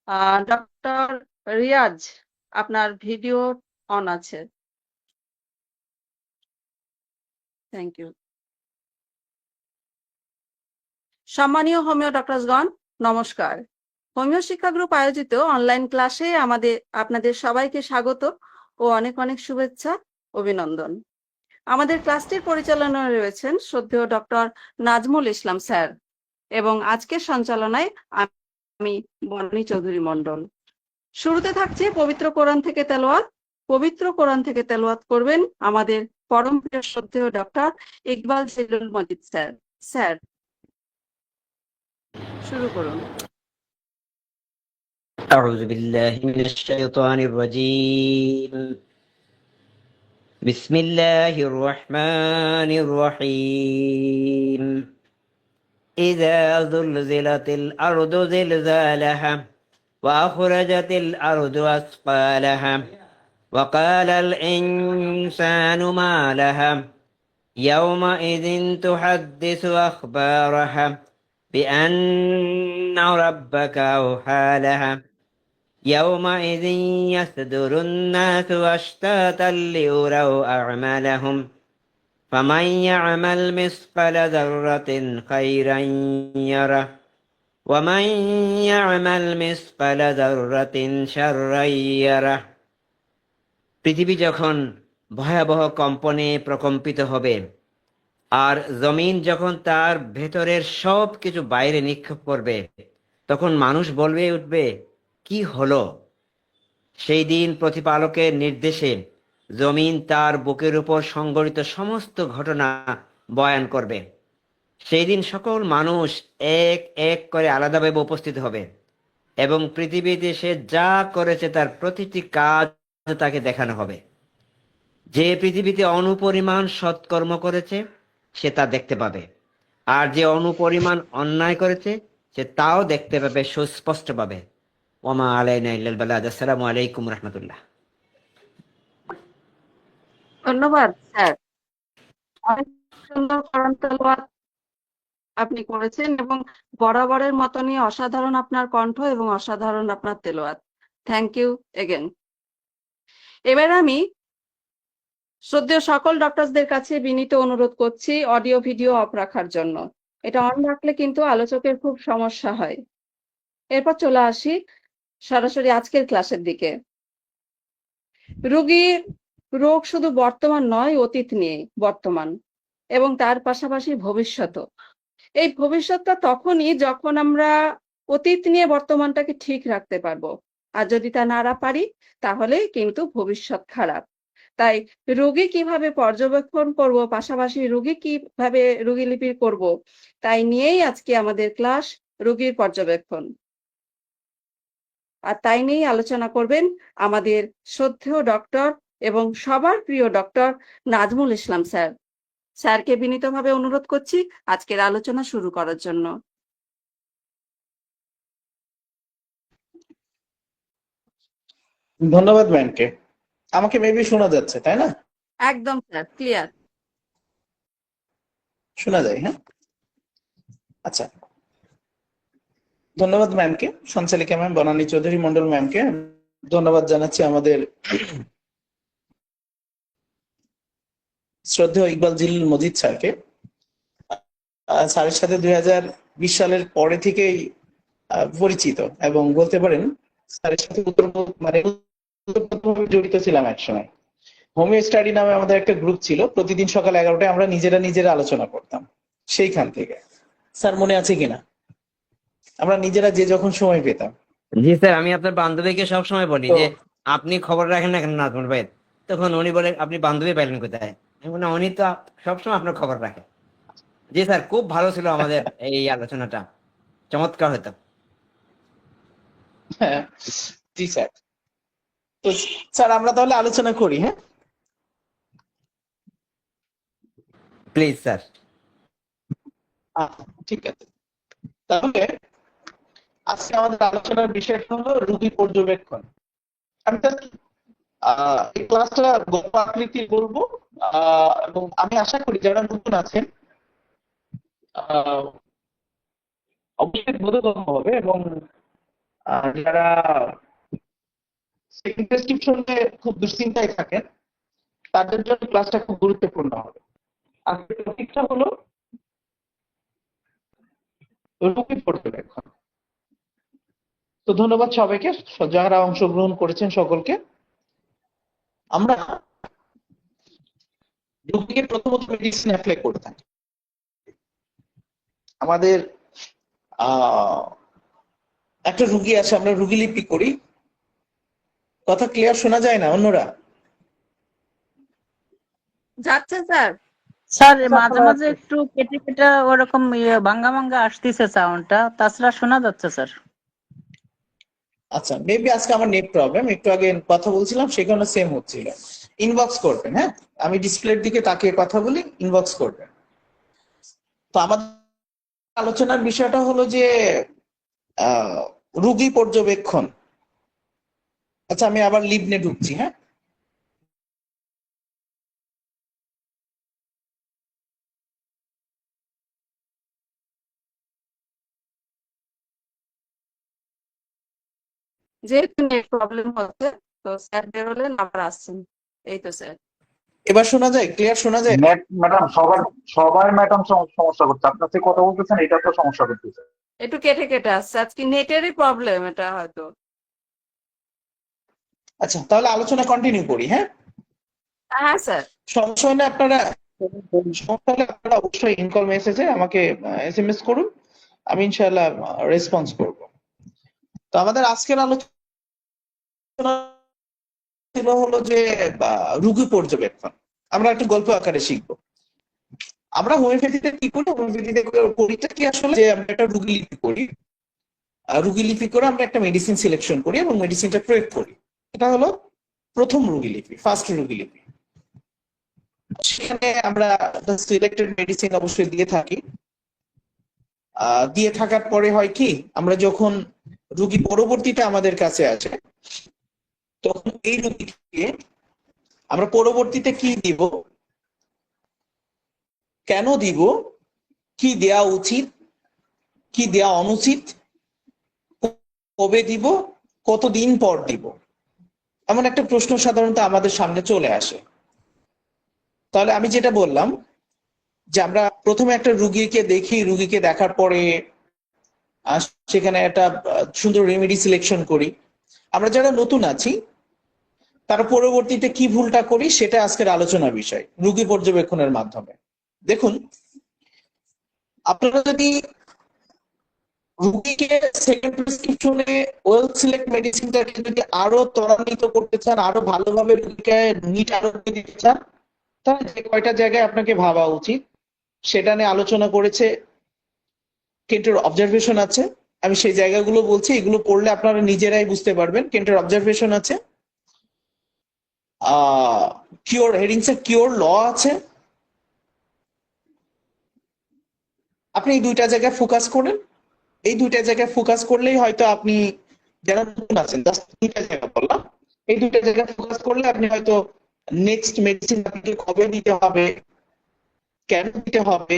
Doctor Riyaz, আপনার video on আছে। Thank you. সম্মানীয় হোমিও ডক্টরসগণ, নমস্কার। হোমিও শিক্ষা গ্রুপ আয়োজিত অনলাইন ক্লাসে আপনাদের সবাইকে স্বাগত ও অনেক অনেক শুভেচ্ছা, অভিনন্দন। আমাদের ক্লাসটির পরিচালনায় রয়েছেন শ্রদ্ধেয় ডক্টর নাজমুল ইসলাম স্যার এবং আজকের সঞ্চালনায় আমি বনানী চৌধুরী মণ্ডল। শুরুতে থাকছে পবিত্র কোরআন থেকে তেলাওয়াত। পবিত্র কোরআন থেকে তেলাওয়াত করবেন আমাদের পরম প্রিয় শ্রদ্ধেয় doctor Iqbal Zillul Majid sir. Sir, শুরু করুন। أعوذ بالله من الشيطان الرجيم. بسم الله الرحمن الرحيم. إذا زلزلت الأرض زلزالها وأخرجت الأرض أثقالها وقال الإنسان ما لها يومئذ تحدث أخبارها بأن ربك أوحى لها يومئذ يصدر الناس أشتاتا ليروا أعمالهم فمن يعمل مثقال ذرة خيرا يره ومن يعمل مثقال ذرة شرا يره। পৃথিবী যখন ভয়াবহ কম্পনে প্রকম্পিত হবে আর জমিন যখন তার ভেতরের সব কিছু বাইরে নিক্ষেপ করবে, তখন মানুষ বলবে উঠবে, কি হলো? সেই দিন প্রতিপালকের নির্দেশে জমিন তার বুকের উপর সংঘটিত সমস্ত ঘটনা বয়ান করবে। সেই দিন সকল মানুষ এক এক করে আলাদাভাবে উপস্থিত হবে এবং পৃথিবীতে সে যা করেছে তার প্রতিটি কাজ তাকে দেখানো হবে। যে পৃথিবীতে অনুপরিমাণ সৎকর্ম করেছে সে তা দেখতে পাবে, আর যে অনুপরিমাণ অন্যায় করেছে সে তাও দেখতে পাবে, সুস্পষ্ট পাবে। ওমা আলাইনা ইল্লাল বালাগ। আসসালামু আলাইকুম রহমতুল্লাহ। ধন্যবাদ স্যার, অনেক সুন্দর কোরআন তেলাওয়াত আপনি করেছেন এবং বরাবরের মতনই অসাধারণ আপনার কণ্ঠ এবং অসাধারণ আপনার তেলাওয়াত। Thank you again. এবার আমি শ্রদ্ধেয় সকল ডক্টরসদের কাছে বিনীত অনুরোধ করছি অডিও ভিডিও অফ রাখার জন্য। এটা অন রাখলে কিন্তু আলোচকের খুব সমস্যা হয়। এরপর চলে আসি সরাসরি আজকের ক্লাসের দিকে। রোগীর রোগ শুধু বর্তমান নয়, অতীত নিয়ে বর্তমান এবং তার পাশাপাশি ভবিষ্যৎও। এই ভবিষ্যৎটা তখনই যখন আমরা অতীত নিয়ে বর্তমানটাকে ঠিক রাখতে পারবো, আর যদি তা না পারি তাহলে কিন্তু ভবিষ্যৎ খারাপ। তাই রোগী কিভাবে পর্যবেক্ষণ করব, পাশাপাশি রোগী কিভাবে রোগীলিপি করব, তাই নিয়েই আজকে আমাদের ক্লাস, রোগীর পর্যবেক্ষণ। আর তাই নিয়েই আলোচনা করবেন আমাদের শ্রদ্ধেয় ডক্টর এবং সবার প্রিয় ডক্টর নাজমুল ইসলাম স্যার। স্যারকে বিনীতভাবে অনুরোধ করছি আজকের আলোচনা শুরু করার জন্য। ধন্যবাদ ম্যামকে। আমাকে মেবি শোনা যাচ্ছে, তাই না? একদম স্যার, ক্লিয়ার। শোনা যায়, হ্যাঁ? আচ্ছা, ধন্যবাদ ম্যামকে, সঞ্চালিকা ম্যাম বনানী চৌধুরী মন্ডল ম্যামকে। ধন্যবাদ জানাচ্ছি আমাদের শ্রদ্ধেয় ইকবাল জিলুল মজিদ স্যারকে। স্যারের সাথে 2020 সালের পরে থেকেই পরিচিত এবং বলতে পারেন স্যারের সাথে ওতপ্রোতভাবে জড়িত ছিলাম একসময়। হোমিও স্টাডি নামে আমাদের একটা গ্রুপ ছিল, প্রতিদিন সকাল 11টায় আমরা নিজেরা আলোচনা করতাম। সেইখান থেকে স্যার মনে আছে কিনা, আমরা নিজেরা যে যখন সময় পেতাম। জি স্যার, আমি আপনার বান্ধবীকে সবসময় বলি তো যে আপনি খবর রাখেন না কেন নাজমুল ভাই। তখন উনি বলে, আপনি বান্ধবী পাইলেন কোথায়? আমি বলি, উনি তো সবসময় আপনার খবর রাখে। জি স্যার, খুব ভালো ছিল আমাদের এই আলোচনাটা, চমৎকার হতো। হ্যাঁ, জি স্যার। তো স্যার আমরা তাহলে আলোচনা করি, হ্যাঁ? Please sir. ঠিক আছে, তাহলে আজকে আমাদের আলোচনার বিষয়টা হলো রোগী পর্যবেক্ষণ। আমি এই ক্লাসটা গল্প আকৃতির বলবো, এবং আমি আশা করি যারা নতুন আছেন আহ, অবশ্যই বোধগম্য হবে এবং যারা সেকেন্ড প্রেসক্রিপশনে খুব দুশ্চিন্তায় থাকেন তাদের জন্য ক্লাসটা খুব গুরুত্বপূর্ণ হবে। আজকের টপিকটা হলো রোগী পর্যবেক্ষণ। তো ধন্যবাদ সবাইকে, যারা অংশগ্রহণ করেছেন সকলকে। আমরা রোগীকে প্রথমত মেডিসিন অ্যাপ্লাই করে থাকি। আমাদের একটা রুগী আছে, আমরা রুগী লিপি করি। কথা ক্লিয়ার শোনা যায় না অন্যরা? যাচ্ছে স্যার। স্যার মাঝে মাঝে একটু কেটে কেটে ওরকম ভাঙ্গা ভাঙ্গা আসতেছে সাউন্ডটা, তাছাড়া শোনা যাচ্ছে স্যার। আচ্ছা, মেবি আজকে আমার নেট প্রবলেম। একটু আগে কথা বলছিলাম সেখানে সেম হচ্ছিল। ইনবক্স করবেন, হ্যাঁ, আমি ডিসপ্লের দিকে তাকিয়ে কথা বলি, ইনবক্স করবেন। তো আমাদের আলোচনার বিষয়টা হলো যে রুগী পর্যবেক্ষণ। আচ্ছা, আমি আবার লিবনে ঢুকছি, হ্যাঁ। যেহেতু নেট প্রবলেম হচ্ছে, তো স্যার বেরোলেন, আবার আসছেন। এই তো স্যার। এবার শোনা যায়? ক্লিয়ার শোনা যায়? নেট ম্যাডাম সবাই ম্যাডাম সমস্যা করছে, আপনার থেকে কথা বলতেছেন এটা তো সমস্যা করতেছে। একটু কেটে কেটে আসছে, আজকে নেটেরই প্রবলেম এটা হয়তো। আচ্ছা, তাহলে আলোচনা কন্টিনিউ করি, হ্যাঁ। হ্যাঁ স্যার। সমস্যা হলে আপনারা অবশ্যই ইনকল মেসেজে আমাকে এসএমএস করুন, আমি ইনশাআল্লাহ রেসপন্স করব। তো আমাদের আজকের আলোচনা ছিল হলো যে রোগী পর্যবেক্ষণ। আমরা একটু গল্প আকারে শিখবো। আমরা হোমিওপ্যাথিতে কি করি? হোমিওপ্যাথিতে করিটা কি আসলে যে আমরা একটা রোগী লিপি করি। রোগী লিপি করে আমরা একটা মেডিসিন সিলেকশন করি এবং মেডিসিনটা প্রয়োগ করি। এটা হলো প্রথম রোগী লিপি, ফার্স্ট রোগী লিপি। সেখানে আমরা সিলেক্টেড মেডিসিন অবশ্যই দিয়ে থাকি। দিয়ে থাকার পরে হয় কি, আমরা যখন রোগী পরবর্তীতে আমাদের কাছে আসে তখন এই রোগীকে আমরা পরবর্তীতে কি দিব, কেন দিব, কি দেয়া উচিত, কি দেয়া অনুচিত, কবে দিব, কতদিন পর দিব, এমন একটা প্রশ্ন সাধারণত আমাদের সামনে চলে আসে। তাহলে আমি যেটা বললাম যে আমরা প্রথমে একটা রুগীকে দেখি, রুগীকে দেখার পরে সেখানে একটা সুন্দর রেমেডি সিলেকশন করি। আমরা যারা নতুন আছি তারা পরবর্তীতে কি ভুলটা করি সেটা আজকের আলোচনার বিষয়, রুগী পর্যবেক্ষণের মাধ্যমে। দেখুন, আপনারা যদি রুগীকে সেকেন্ড প্রেসক্রিপশনে ওয়েল সিলেক্ট মেডিসিনটাকে যদি আরো ত্বরান্বিত করতে চান, আরো ভালোভাবে রুগীকে নিট আরোগ্য দিতে চান, তাহলে যে কয়টা জায়গায় আপনাকে ভাবা উচিত সেটা নিয়ে আলোচনা করেছে। কেন্টের অবজারভেশন আছে, আমি সেই জায়গাগুলো বলছি, এগুলো পড়লে আপনারা নিজেরাই বুঝতে পারবেন। কেন্টের অবজারভেশন আছে, কিওর হেডিংসের কিওর ল আছে। আপনি এই দুইটা জায়গায় ফোকাস করেন। এই দুইটা জায়গায় ফোকাস করলেই হয়তো আপনি, যারা নতুন আছেন, জাস্ট দুইটা জায়গা বললাম, এই দুইটা জায়গায় ফোকাস করলে আপনি হয়তো নেক্সট মেডিসিন আপনাকে কবে দিতে হবে, কেন দিতে হবে,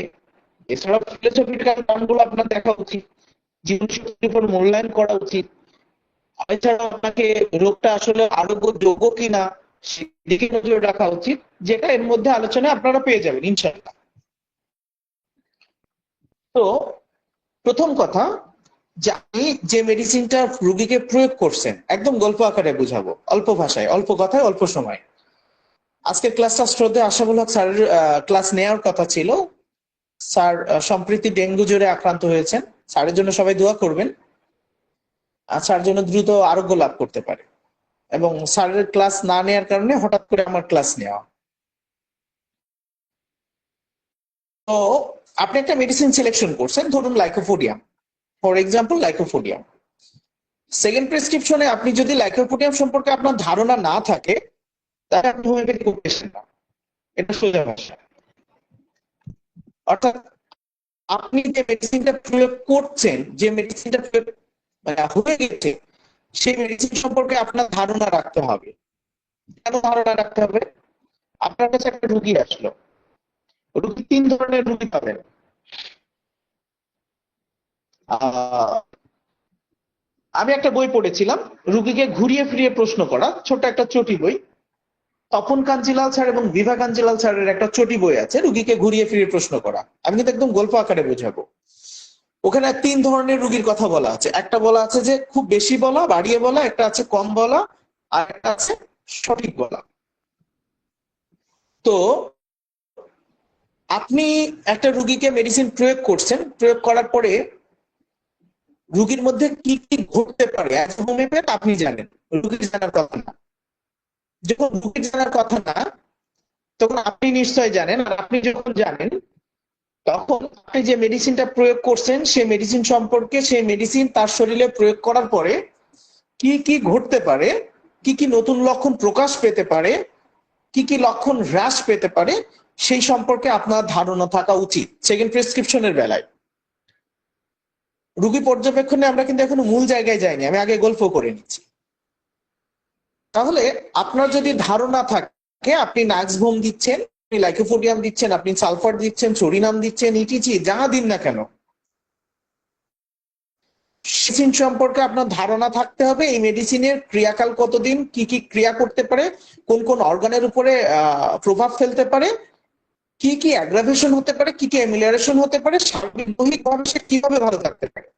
এছাড়াও ফিলোসফিক্যাল টার্মগুলো আপনার দেখা উচিত, জীবনশক্তির উপর মূল্যায়ন করা উচিত। এছাড়াও আপনাকে রোগটা আসলে আরোগ্যযোগ্য কিনা সেদিকে নজর রাখা উচিত, যেটা এর মধ্যে আলোচনায় আপনারা পেয়ে যাবেন ইনশাআল্লাহ। তো প্রথম কথা, যে আপনি যে মেডিসিনটা রোগীকে প্রয়োগ করছেন, একদম গল্প আকারে বুঝাবো, অল্প ভাষায়, অল্প কথায়, অল্প সময়। আজকের ক্লাসটা শ্রদ্ধেয় আশরাফুল হক স্যারের ক্লাস নেওয়ার কথা ছিল। স্যার সম্প্রতি ডেঙ্গু জ্বরে আক্রান্ত হয়েছেন। স্যারের জন্য সবাই দোয়া করবেন, আর স্যার জন্য দ্রুত আরোগ্য লাভ করতে পারে। এবং স্যারের ক্লাস না নেওয়ার কারণে হঠাৎ করে আমার ক্লাস নেওয়া। তো আপনি একটা মেডিসিন সিলেকশন করছেন, ধরুন lycopodium, for example lycopodium. Second প্রেসক্রিপশনে আপনি যদি লাইকোপোডিয়াম সম্পর্কে আপনার ধারণা না থাকে তাহলে আপনি হোমিওপ্যাথি করতেছেন না, এটা সোজা ভাষা। অর্থাৎ আপনি যে মেডিসিনটা প্রয়োগ করছেন, যে মেডিসিনটা প্রয়োগ হয়ে গেছে, সেই মেডিসিন সম্পর্কে আপনার ধারণা রাখতে হবে। কেন ধারণা রাখতে হবে? আপনার কাছে একটা রুগী আসলো, রুগী তিন ধরনের রুগী পাবেন। আমি একটা বই পড়েছিলাম, রুগীকে ঘুরিয়ে ফিরিয়ে প্রশ্ন করা, ছোট্ট একটা চটি বই। তপন কাঞ্জিলাল স্যার এবং বিভা কাঞ্জিলাল স্যারের একটা চটি বই আছে, রুগীকে ঘুরিয়ে ফিরিয়ে প্রশ্ন করা। আমি কিন্তু একদম গল্প আকারে বোঝাবো। ওখানে 3 ধরনের রুগীর কথা বলা আছে। একটা বলা আছে যে খুব বেশি বলা, বাড়িয়ে বলা, একটা আছে কম বলা, আর একটা আছে সঠিক বলা। তো আপনি একটা রুগীকে মেডিসিন প্রয়োগ করছেন, প্রয়োগ করার পরে রুগীর মধ্যে কি কি ঘটতে পারে অ্যাজ হোমিওপ্যাথ আপনি জানেন, রুগীর জানার কথা না। যখন রুগীর জানার কথা না, তখন আপনি নিশ্চয় জানেন। আর আপনি যখন জানেন, তখন আপনি যে মেডিসিনটা প্রয়োগ করছেন সেই মেডিসিন সম্পর্কে, সেই মেডিসিন তার শরীরে প্রয়োগ করার পরে কি কি ঘটতে পারে, কি কি নতুন লক্ষণ প্রকাশ পেতে পারে, কি কি লক্ষণ হ্রাস পেতে পারে, সেই সম্পর্কে আপনার ধারণা থাকা উচিত। সেকেন্ড প্রেসক্রিপশনের বেলায় রুগী পর্যবেক্ষণে আমরা কিন্তু এখনো মূল জায়গায় যাইনি, আমি আগে গল্প করে নিচ্ছি। তাহলে আপনার যদি ধারণা থাকে, আপনি নাক্সভোম দিচ্ছেন, আপনি লাইকোপোডিয়াম দিচ্ছেন, আপনি সালফার দিচ্ছেন, সোডিনাম দিচ্ছেন, ইটিচি যা দিন না কেন, মেডিসিন সম্পর্কে আপনার ধারণা থাকতে হবে। এই মেডিসিনের ক্রিয়াকাল কতদিন, কি কি ক্রিয়া করতে পারে, কোন কোন অর্গানের উপরে প্রভাব ফেলতে পারে, কি কি অ্যাগ্রাভেশন হতে পারে, কি কি অ্যামিলিয়ারেশন হতে পারে, সার্বিকভাবে সে কিভাবে ভালো থাকতে পারে,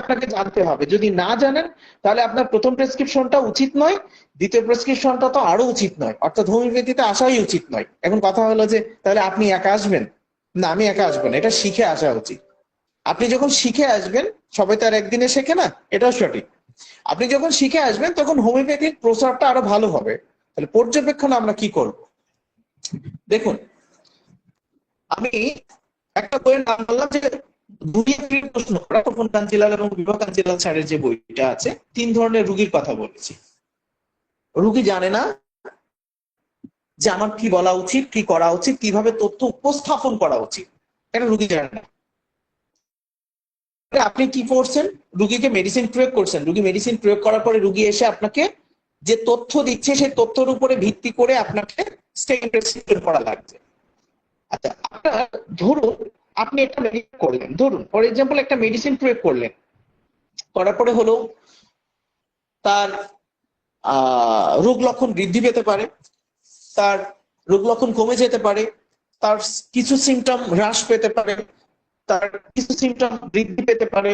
আপনাকে জানতে হবে। যদি না জানেন, তাহলে আপনার প্রথম প্রেসক্রিপশনটা উচিত নয়, দ্বিতীয় প্রেসক্রিপশনটা তো আরো উচিত নয়, অর্থাৎ হোমিওপ্যাথিতে আসাই উচিত নয়। এখন কথা হলো যে তাহলে আপনি একা আসবেন না, আমি একা আসবো না, এটা শিখে আসা উচিত। আপনি যখন শিখে আসবেন, সবাই তো আর একদিনে শেখে না, এটাও সঠিক। আপনি যখন শিখে আসবেন, তখন হোমিওপ্যাথির প্রসারটা আরো ভালো হবে। তাহলে পর্যবেক্ষণ আমরা কি করব? দেখুন, আমি একটা বইয়ের নাম বললাম যে ঘুরিয়ে ফিরিয়ে প্রশ্ন করা, তপন কাঞ্জিলাল এবং বিভা কাঞ্জিলাল স্যারের যে বইটা আছে। 3 ধরনের রুগীর কথা বলেছি। রুগী জানে না যে আমার কি বলা উচিত, কি করা উচিত, কিভাবে তথ্য উপস্থাপন করা উচিত, এটা রুগী জানে না। আপনি কি করছেন? রুগীকে মেডিসিন প্রয়োগ করছেন, রুগী মেডিসিন প্রয়োগ করার পরে রুগী এসে আপনাকে যে তথ্য দিচ্ছে, সেই তথ্যের উপরে ভিত্তি করে আপনাকে সেকেন্ড প্রেসক্রিপশন করা লাগছে। আচ্ছা, আপনার ধরুন আপনি একটা মেডিসিন করলেন, ধরুন ফর এক্সাম্পল একটা মেডিসিন প্রয়োগ করলেন, করার পরে হলো তার রোগ লক্ষণ বৃদ্ধি পেতে পারে, তার রোগ লক্ষণ কমে যেতে পারে, তার কিছু সিমটম হ্রাস পেতে পারে, তার কিছু সিমটম বৃদ্ধি পেতে পারে,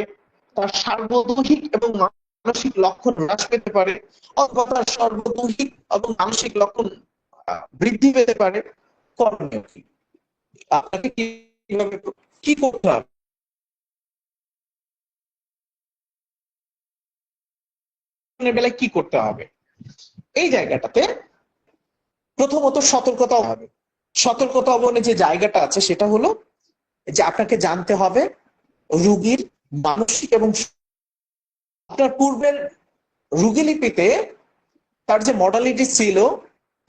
তার সার্বদৈহিক এবং মানসিক লক্ষণ হ্রাস পেতে পারে, অথবা তার সর্বদৈহিক এবং মানসিক লক্ষণ বৃদ্ধি পেতে পারে। করণীয় কি? আপনাকে কিভাবে কি করতে হবে? বেলায় কি করতে হবে? এই জায়গাটাতে প্রথমত সতর্কতা হবে। সতর্কতা অবলম্বনে যে জায়গাটা আছে সেটা হলো যে আপনাকে জানতে হবে রুগীর মানসিক এবং আপনার পূর্বের রুগীলিপিতে তার যে মডালিটি ছিল,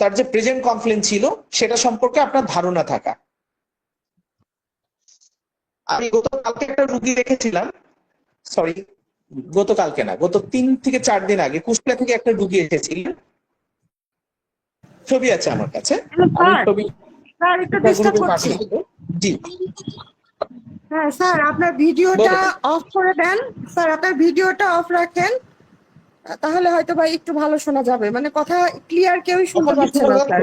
তার যে প্রেজেন্ট কমপ্লেন ছিল, সেটা সম্পর্কে আপনার ধারণা থাকা। আমি গতকালকে একটা রুগী দেখেছিলাম, সরি গতকালকে না, গত 3 থেকে 4 দিন আগে কুষ্টিয়া থেকে একটা রুগী এসেছিলেন। ছবি আছে আমার কাছে, আমি ছবি স্যার একটু ডিস্টার্ব করছি। জি হ্যাঁ স্যার, আপনার ভিডিওটা অফ করে দেন। স্যার আপনার ভিডিওটা অফ রাখেন, তাহলে হয়তো বা একটু ভালো শোনা যাবে। মানে কথা ক্লিয়ার কেউই শুনতে পাচ্ছে না স্যার।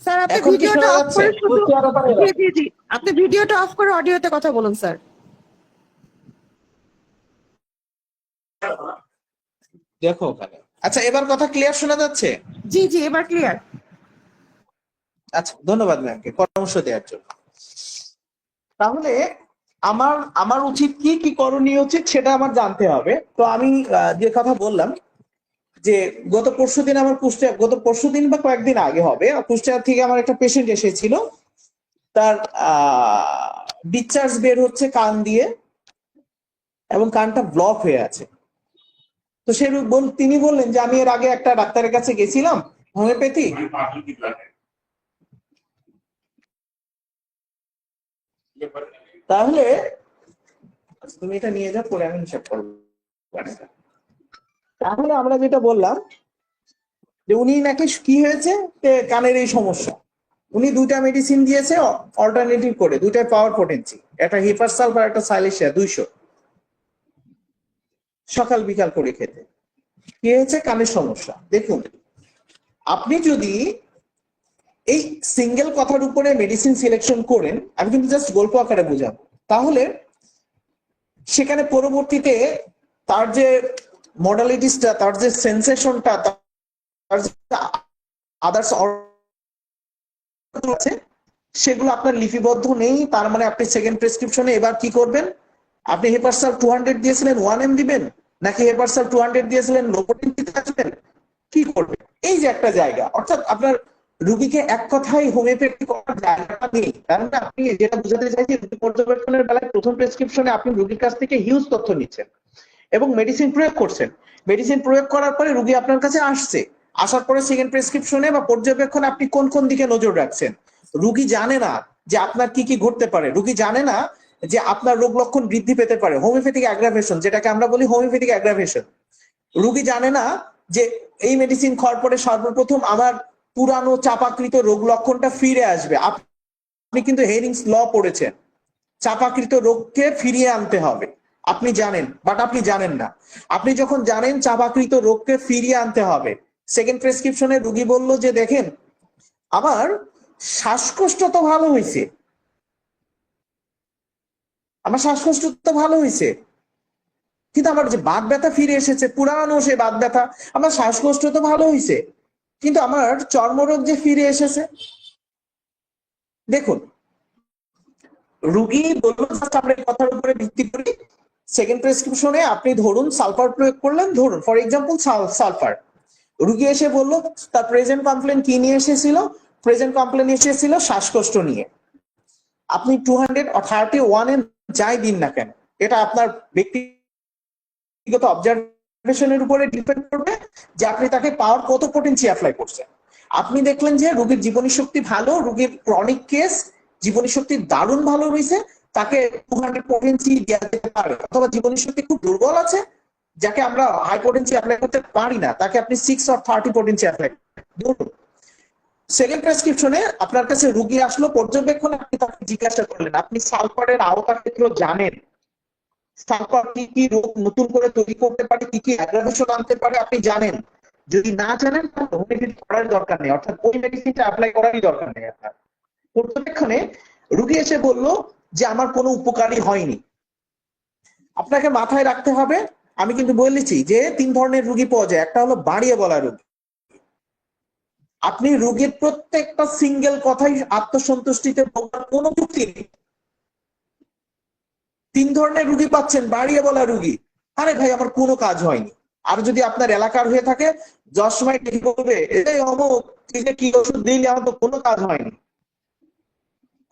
স্যার আপনি এখন কি ভিডিওটা শোনা অফ যাচ্ছে? করে শুধু জি, আপনি ভিডিওটা অফ করে অডিওতে কথা বলুন স্যার। দেখো ওখানে। আচ্ছা, এবার কথা ক্লিয়ার শোনা যাচ্ছে? জি জি, এবার ক্লিয়ার। আচ্ছা, ধন্যবাদ ম্যামকে পরামর্শ দেওয়ার জন্য। তাহলে আমার আমার উচিত কি কি করণীয় উচিত সেটা আমার জানতে হবে। তো আমি যে কথা বললাম যে গত পরশুদিন আমার কুষ্টিয়া, গত পরশুদিন বা কয়েকদিন আগে হবে, কুষ্টিয়া থেকে আমার একটা পেশেন্ট এসেছিল। তার ডিসচার্জ বের হচ্ছে কান দিয়ে এবং কানটা ব্লক হয়ে আছে। তো সে তিনি বললেন যে আমি এর আগে একটা ডাক্তারের কাছে গেছিলাম হোমিওপ্যাথি, তাহলে তুমি এটা নিয়ে যাও, পরে আমি হিসাব করবো। তাহলে আমরা যেটা বললাম যে উনি নাকি কি হয়েছে, কানের এই সমস্যা, উনি 2টা মেডিসিন দিয়েছে অল্টারনেটিভ করে, 2টাই পাওয়ার পোটেন্সি, একটা হিপারসালফ আর একটা সাইলেশিয়া 200। সকাল বিকাল করে খেতে। কি হয়েছে? কানের সমস্যা। দেখুন, আপনি যদি এই সিঙ্গেল কথার উপরে মেডিসিন সিলেকশন করেন, আমি কিন্তু জাস্ট গল্প আকারে বুঝাবো, তাহলে সেখানে পরবর্তীতে তার যে মডালিটিসটা, তার যে সেন্সেশনটা, তার যে আদার্স আছে সেগুলো আপনার লিপিবদ্ধ নেই। তার মানে আপনি সেকেন্ড প্রেসক্রিপশনে এবার কি করবেন? আপনি হেপারসাল 200 দিয়েছিলেন 1 এম দিবেন, নাকি হেপারসাল 200 দিয়েছিলেন লোপোটিন দিতে আসবেন, কি করবেন? এই যে একটা জায়গা, অর্থাৎ আপনার রুগীকে এক কথায় হোমিওপ্যাথি করার জায়গাটা নেই। কারণ আপনি যেটা বুঝাতে চাইছি, রুগী পর্যবেক্ষণের বেলায় প্রথম প্রেসক্রিপশনে আপনি রুগীর কাছ থেকে হিউজ তথ্য নিচ্ছেন এবং মেডিসিন প্রয়োগ করছেন। মেডিসিন প্রয়োগ করার পরে রুগী আপনার কাছে আসছে, আসার পরে সেকেন্ড প্রেসক্রিপশনে বা পর্যবেক্ষণে আপনি কোন কোন দিকে নজর রাখছেন। রুগী জানে না যে আপনার কি কি ঘটতে পারে, রুগী জানে না যে আপনার রোগ লক্ষণ বৃদ্ধি পেতে পারে, হোমিওপ্যাথিক অ্যাগ্রাভেশন, যেটাকে আমরা বলি হোমিওপ্যাথিক অ্যাগ্রাভেশন। রুগী জানে না যে এই মেডিসিন খাওয়ার পরে সর্বপ্রথম আমার পুরানো চাপাকৃত রোগ লক্ষণটা ফিরে আসবে। আপনি কিন্তু হেরিংস ল পড়েছেন, চাপাকৃত রোগকে ফিরিয়ে আনতে হবে। আপনি জানেন, বাট আপনি জানেন না। আপনি যখন জানেন চাপাকৃত রোগকে ফিরিয়ে আনতে হবে, সেকেন্ড প্রেসক্রিপশনে রুগী বলল যে দেখেন আমার শ্বাসকষ্ট তো ভালো হয়েছে, আমার শ্বাসকষ্ট তো ভালো হয়েছে, কিন্তু আমার যে বাত ব্যথা ফিরে এসেছে, পুরানো সে বাত ব্যথা, আমার শ্বাসকষ্ট তো ভালো হয়েছে, কিন্তু আমার চর্মরোগ যে ফিরে এসেছে। দেখুন, রুগী বললো আমরা এই কথার উপরে ভিত্তি করি সেকেন্ড প্রেসক্রিপশনে আপনি ধরুন সালফার প্রয়োগ করলেন, ধরুন ফর এক্সাম্পল সালফার। রুগী এসে বললো তার প্রেজেন্ট কমপ্লেন কি নিয়ে এসেছিল? প্রেজেন্ট কমপ্লেন এসেছিল শ্বাসকষ্ট নিয়ে। আপনি 231 এর যাই দিন না কেন, এটা আপনার ব্যক্তিগত অবজারভেশনের উপরে ডিপেন্ড করবে যে আপনি তাকে পাওয়ার কত পোটেন্সি অ্যাপ্লাই করছেন। আপনি দেখলেন যে রুগীর জীবনী শক্তি ভালো, রুগীর ক্রনিক কেস, জীবনী শক্তি দারুণ ভালো রয়েছে, তাকে 200 পোটেন্সি দেওয়া যেতে পারে। অথবা জীবনী শক্তি খুব দুর্বল আছে, যাকে আমরা হাই পোটেন্সি অ্যাপ্লাই করতে পারি না, তাকে আপনি 6 or 30 পোটেন্সি অ্যাপ্লাই করুন। সেকেন্ড প্রেসক্রিপশনে আপনার কাছে রুগী আসলো, পর্যবেক্ষণে আপনি তাকে জিজ্ঞাসা করলেন আপনি সালফারের আওতা ক্ষেত্র জানেন, সালফার কি কি রোগ নতুন করে তৈরি করতে পারে, কি কি অ্যাগ্রাভেশন আনতে পারে আপনি জানেন। যদি না জানেন তাহলে হোমিওপ্যাথি করার দরকার নেই, অর্থাৎ ওই মেডিসিনটা অ্যাপ্লাই করারই দরকার নেই আপনার। পর্যবেক্ষণে রুগী এসে বলল যে আমার কোনো উপকারই হয়নি। আপনাকে মাথায় রাখতে হবে, আমি কিন্তু বলেছি যে 3 ধরনের রুগী পাওয়া যায়। একটা হলো বাড়িয়ে বলা রোগী, আপনি রোগীর প্রত্যেকটা সিঙ্গেল কথাই আত্মসন্তুষ্টিতে বলার কোনো যুক্তি নেই। 3 ধরনের রুগী পাচ্ছেন, বাড়িয়ে বলা রুগী, আরে ভাই আমার কোনো কাজ হয়নি। আর যদি আপনার এলাকার হয়ে থাকে 10 সময় কি বলবে, এই অমুক কি ওষুধ দিলে আমার তো কোনো কাজ হয়নি।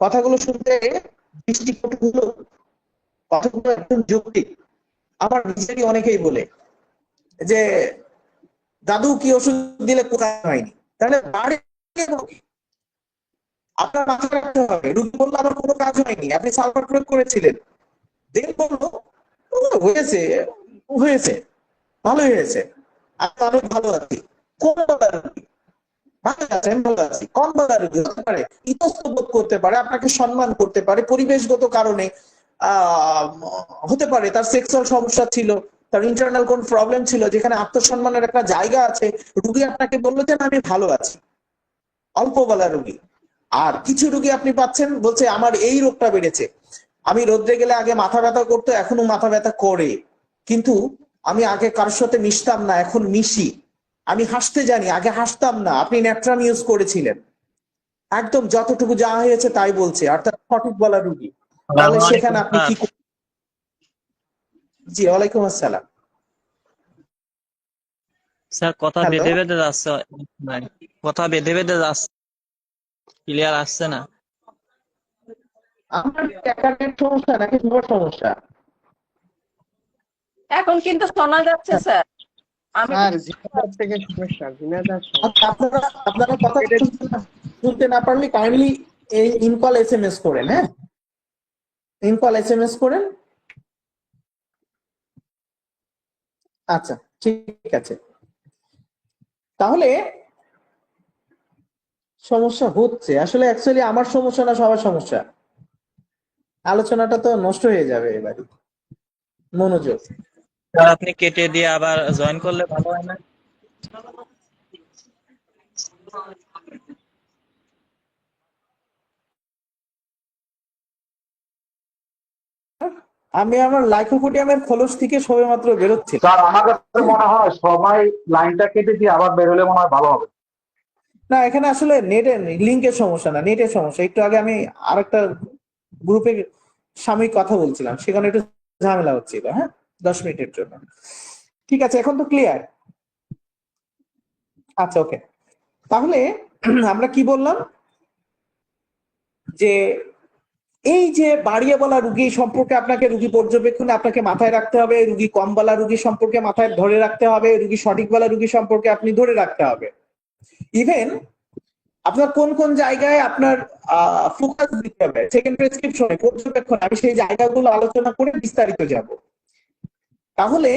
কথাগুলো শুনতে দৃষ্টিকটু হলো, কথাগুলো একদম যৌক্তিক। আমার নিজেরই অনেকেই বলে যে দাদু কি ওষুধ দিলে কাজ হয়নি, তাহলে আপনার মাথায় রাখতে হবে রুগী বললো আমার কোনো কাজ হয়নি, আপনি সালফার প্রয়োগ করেছিলেন, দেন বললো হয়েছে হয়েছে ভালোই হয়েছে, আমি অনেক ভালো আছি। কোন বলার রুগী ভালো আছেন, ভালো আছি, কম বলার রুগী হতে পারে ইতস্ত বোধ করতে পারে, আপনাকে সম্মান করতে পারে, পরিবেশগত কারণে হতে পারে তার সেক্সুয়াল সমস্যা ছিল, তার ইন্টারনাল কোন প্রবলেম ছিল যেখানে আত্মসম্মানের একটা জায়গা আছে, রুগী আপনাকে বললো যে আমি ভালো আছি, অল্প বলার রুগী। আর কিছু রুগী আপনি পাচ্ছেন বলছে আমার এই রোগটা বেড়েছে, আমি রোদ্রে গেলে আগে মাথা ব্যথা করতো, এখনো মাথা ব্যথা করে, কিন্তু আমি আগে কারোর সাথে মিশতাম না, এখন মিশি, আমি হাসতে জানি, আগে হাসতাম না, আপনি ন্যাট্রাম ইউজ করেছিলেন, একদম যতটুকু যা হয়েছে তাই বলছে, অর্থাৎ সঠিক বলা রুগী। তাহলে সেখানে আপনি কি? জি ওয়ালাইকুম আসসালাম স্যার। কথা বেঁধে বেঁধে যাচ্ছে, কথা বেঁধে বেঁধে যাচ্ছে, ক্লিয়ার আসছে না। আমার একাডেমিক সমস্যা নাকি তোমার সমস্যা? এখন কিন্তু শোনা যাচ্ছে স্যার। আমি থেকে সমস্যা আপনারা কথা শুনতে না পারলে কাইন্ডলি ইনকল SMS করেন, হ্যাঁ ইনকল SMS করেন। আচ্ছা ঠিক আছে, তাহলে সমস্যা হচ্ছে আসলে অ্যাকচুয়ালি আমার সমস্যা না, সবার সমস্যা। আলোচনাটা তো নষ্ট হয়ে যাবে এবারে, মনোযোগ। স্যার আপনি কেটে দিয়ে আবার জয়েন করলে ভালো হয় না? আমি আমার লাইকোপোডিয়ামের খোলস থেকে সবেমাত্র বেরোচ্ছি। স্যার আমার কাছে মনে হয় সবাই লাইনটা কেটে দিয়ে আবার বের হলে মনে হয় ভালো হবে। না, এখানে আসলে নেটের লিঙ্কের সমস্যা না, নেটের সমস্যা। একটু আগে আমি আরেকটা গ্রুপে সাময়িক কথা বলছিলাম, সেখানে একটু ঝামেলা হচ্ছিল। হ্যাঁ, 10 মিনিটের জন্য। ঠিক আছে, এখন তো ক্লিয়ার? আচ্ছা, ওকে। তাহলে আমরা কি বললাম, যে এই যে বাড়িয়ে বলা রুগী সম্পর্কে আপনাকে রুগী পর্যবেক্ষণে আপনাকে মাথায় রাখতে হবে, রুগী কম বলা রুগী সম্পর্কে মাথায় ধরে রাখতে হবে, রুগী সঠিক বলা রুগী সম্পর্কে আপনি ধরে রাখতে হবে। ইভেন আপনার কোন কোন জায়গায় আপনার ফোকাস দিতে হবে সেকেন্ড প্রেসক্রিপশনে, পর্যবেক্ষণ, আমি সেই জায়গাগুলো আলোচনা করে বিস্তারিত যাব। তাহলে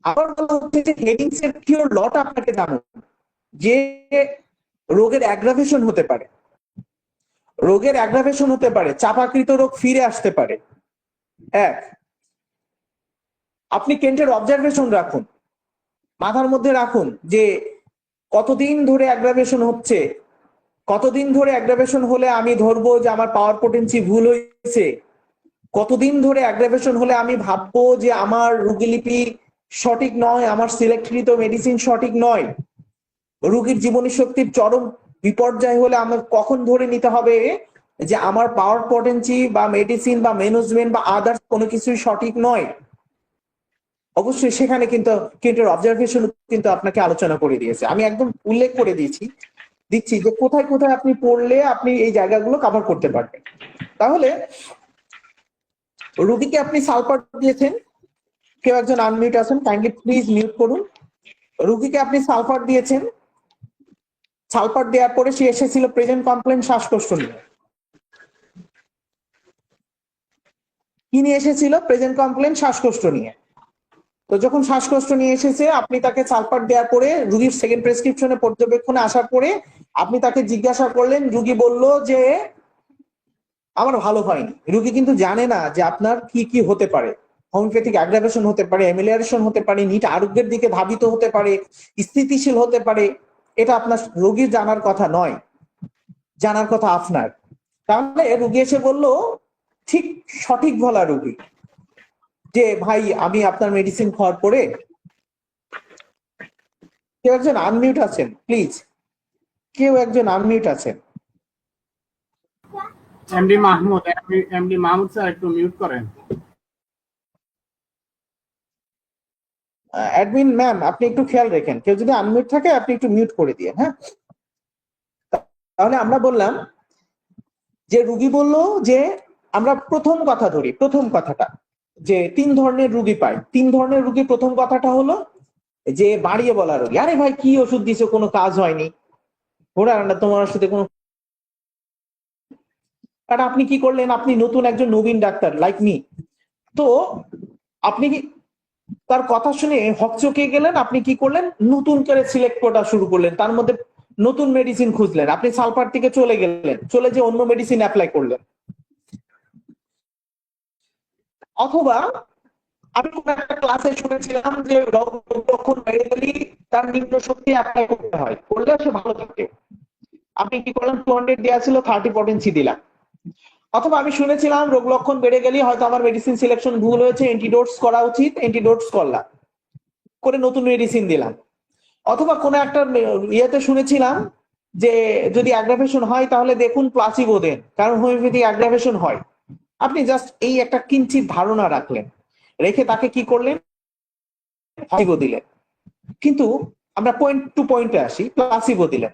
আবার বলা হচ্ছে যে হেডিংস এর কিওর লট আপনাকে জানুন, যে রোগের অ্যাগ্রাভেশন হতে পারে, রোগের অ্যাগ্রাভেশন হতে পারে, চাপাকৃত রোগ ফিরে আসতে পারে। এক, আপনি কেন্টের অবজারভেশন রাখুন, মাথার মধ্যে রাখুন যে কতদিন ধরে অ্যাগ্রাভেশন হচ্ছে, কতদিন ধরে অ্যাগ্রাভেশন হলে আমি ধরবো যে আমার পাওয়ার পোটেন্সি ভুল হয়েছে, কতদিন ধরে অ্যাগ্রাভেশন হলে আমি ভাববো যে আমার রোগীলিপি সঠিক নয়, আমার সিলেক্টকৃত মেডিসিন সঠিক নয়, রোগীর জীবনী শক্তির চরম বিপর্যয় হলে আমার কখন ধরে নিতে হবে যে আমার পাওয়ার পোটেন্সি বা মেডিসিন বা ম্যানেজমেন্ট বা আদার্স কোনো কিছুই সঠিক নয়। অবশ্যই সেখানে কিন্তু কেন্টের অবজারভেশন কিন্তু আপনাকে আলোচনা করে দিয়েছে, আমি একদম উল্লেখ করে দিচ্ছি যে কোথায় কোথায় আপনি পড়লে আপনি এই জায়গাগুলো কভার করতে পারবেন। তাহলে রুগীকে আপনি সালফার দিয়েছেন, কেউ একজন আনমিউট আছেন, কাইন্ডলি প্লিজ মিউট করুন। রুগীকে আপনি সালফার দিয়েছেন, সালফার দেওয়ার পরে সে এসেছিল প্রেজেন্ট কমপ্লেন শ্বাসকষ্ট নিয়ে। কি নিয়ে এসেছিল? প্রেজেন্ট কমপ্লেন শ্বাসকষ্ট নিয়ে। তো যখন শ্বাসকষ্ট নিয়ে এসেছে, আপনি তাকে সালফার দেওয়ার পরে রুগীর সেকেন্ড প্রেসক্রিপশনে পর্যবেক্ষণে আসার পরে আপনি তাকে জিজ্ঞাসা করলেন, রুগী বলল যে আমার ভালো হয়নি। রুগী কিন্তু জানে না যে আপনার কি কি হতে পারে, হোমিওপ্যাথিক অ্যাগ্রাভেশন হতে পারে, অ্যামিলিয়ারেশন হতে পারে, নিট আরোগ্যের দিকে ধাবিত হতে পারে, স্থিতিশীল হতে পারে। এটা আপনার রোগীর জানার কথা নয়, জানার কথা আপনার। তাহলে রুগী এসে বলল, ঠিক সঠিক বলা রুগী, যে ভাই আমি আপনার মেডিসিন খাওয়ার পরে, কেউ একজন আনমিউট আছেন প্লিজ, কেউ একজন আনমিউট আছেন? MD Mahmud, MD Mahmud sir একটু মিউট করেন। অ্যাডমিন ম্যাম, আপনি একটু খেয়াল রেখেন, কেউ যদি আনমিউট থাকে আপনি একটু মিউট করে দিয়ে। হ্যাঁ, তাহলে আমরা বললাম যে রুগী বলল যে আমরা প্রথম কথা ধরি, প্রথম কথাটা যে 3 ধরনের রুগী পাই। 3 ধরনের রুগী, প্রথম কথাটা হলো যে বাড়িয়ে বলা রোগী। আরে ভাই কি ওষুধ দিছো, কোনো কাজ হয়নি, ওরা তোমার সাথে কোনো। আর আপনি কি করলেন, আপনি নতুন একজন নবীন ডাক্তার লাইক মি, তো আপনি তার কথা শুনে হকচকে গেলেন। আপনি কি করলেন, নতুন করে সিলেক্ট করা শুরু করলেন, তার মধ্যে নতুন মেডিসিন খুঁজলেন, আপনি সালফার থেকে চলে গেলেন, চলে যে অন্য মেডিসিন অ্যাপ্লাই করলেন। অথবা আমি কোন একটা ক্লাসে শুনেছিলাম যে রোগ লক্ষণ বেড়ে গেলেই তার নিম্ন শক্তি অ্যাপ্লাই করতে হয়, করলে সে ভালো থাকে। আপনি কি করলেন, 200 দেওয়া ছিল, 30 পটেন্সি দিলাম। অথবা আমি শুনেছিলাম রোগ লক্ষণ বেড়ে গেলেই হয়তো আমার মেডিসিন সিলেকশন ভুল হয়েছে, অ্যান্টিডোটস করা উচিত, অ্যান্টিডোটস করলাম, করে নতুন মেডিসিন দিলাম। অথবা কোন একটা ইয়েতে শুনেছিলাম যে যদি অ্যাগ্রাভেশন হয় তাহলে দেখুন প্লাসিবো দেন, কারণ হোমিওপ্যাথি অ্যাগ্রাভেশন হয়। আপনি জাস্ট এই একটা কিঞ্চিত ধারণা রাখলেন, রেখে তাকে কি করলেন, প্লাসিবো দিলেন। কিন্তু আমরা পয়েন্ট টু পয়েন্টে আসি, প্লাসিবো দিলেন,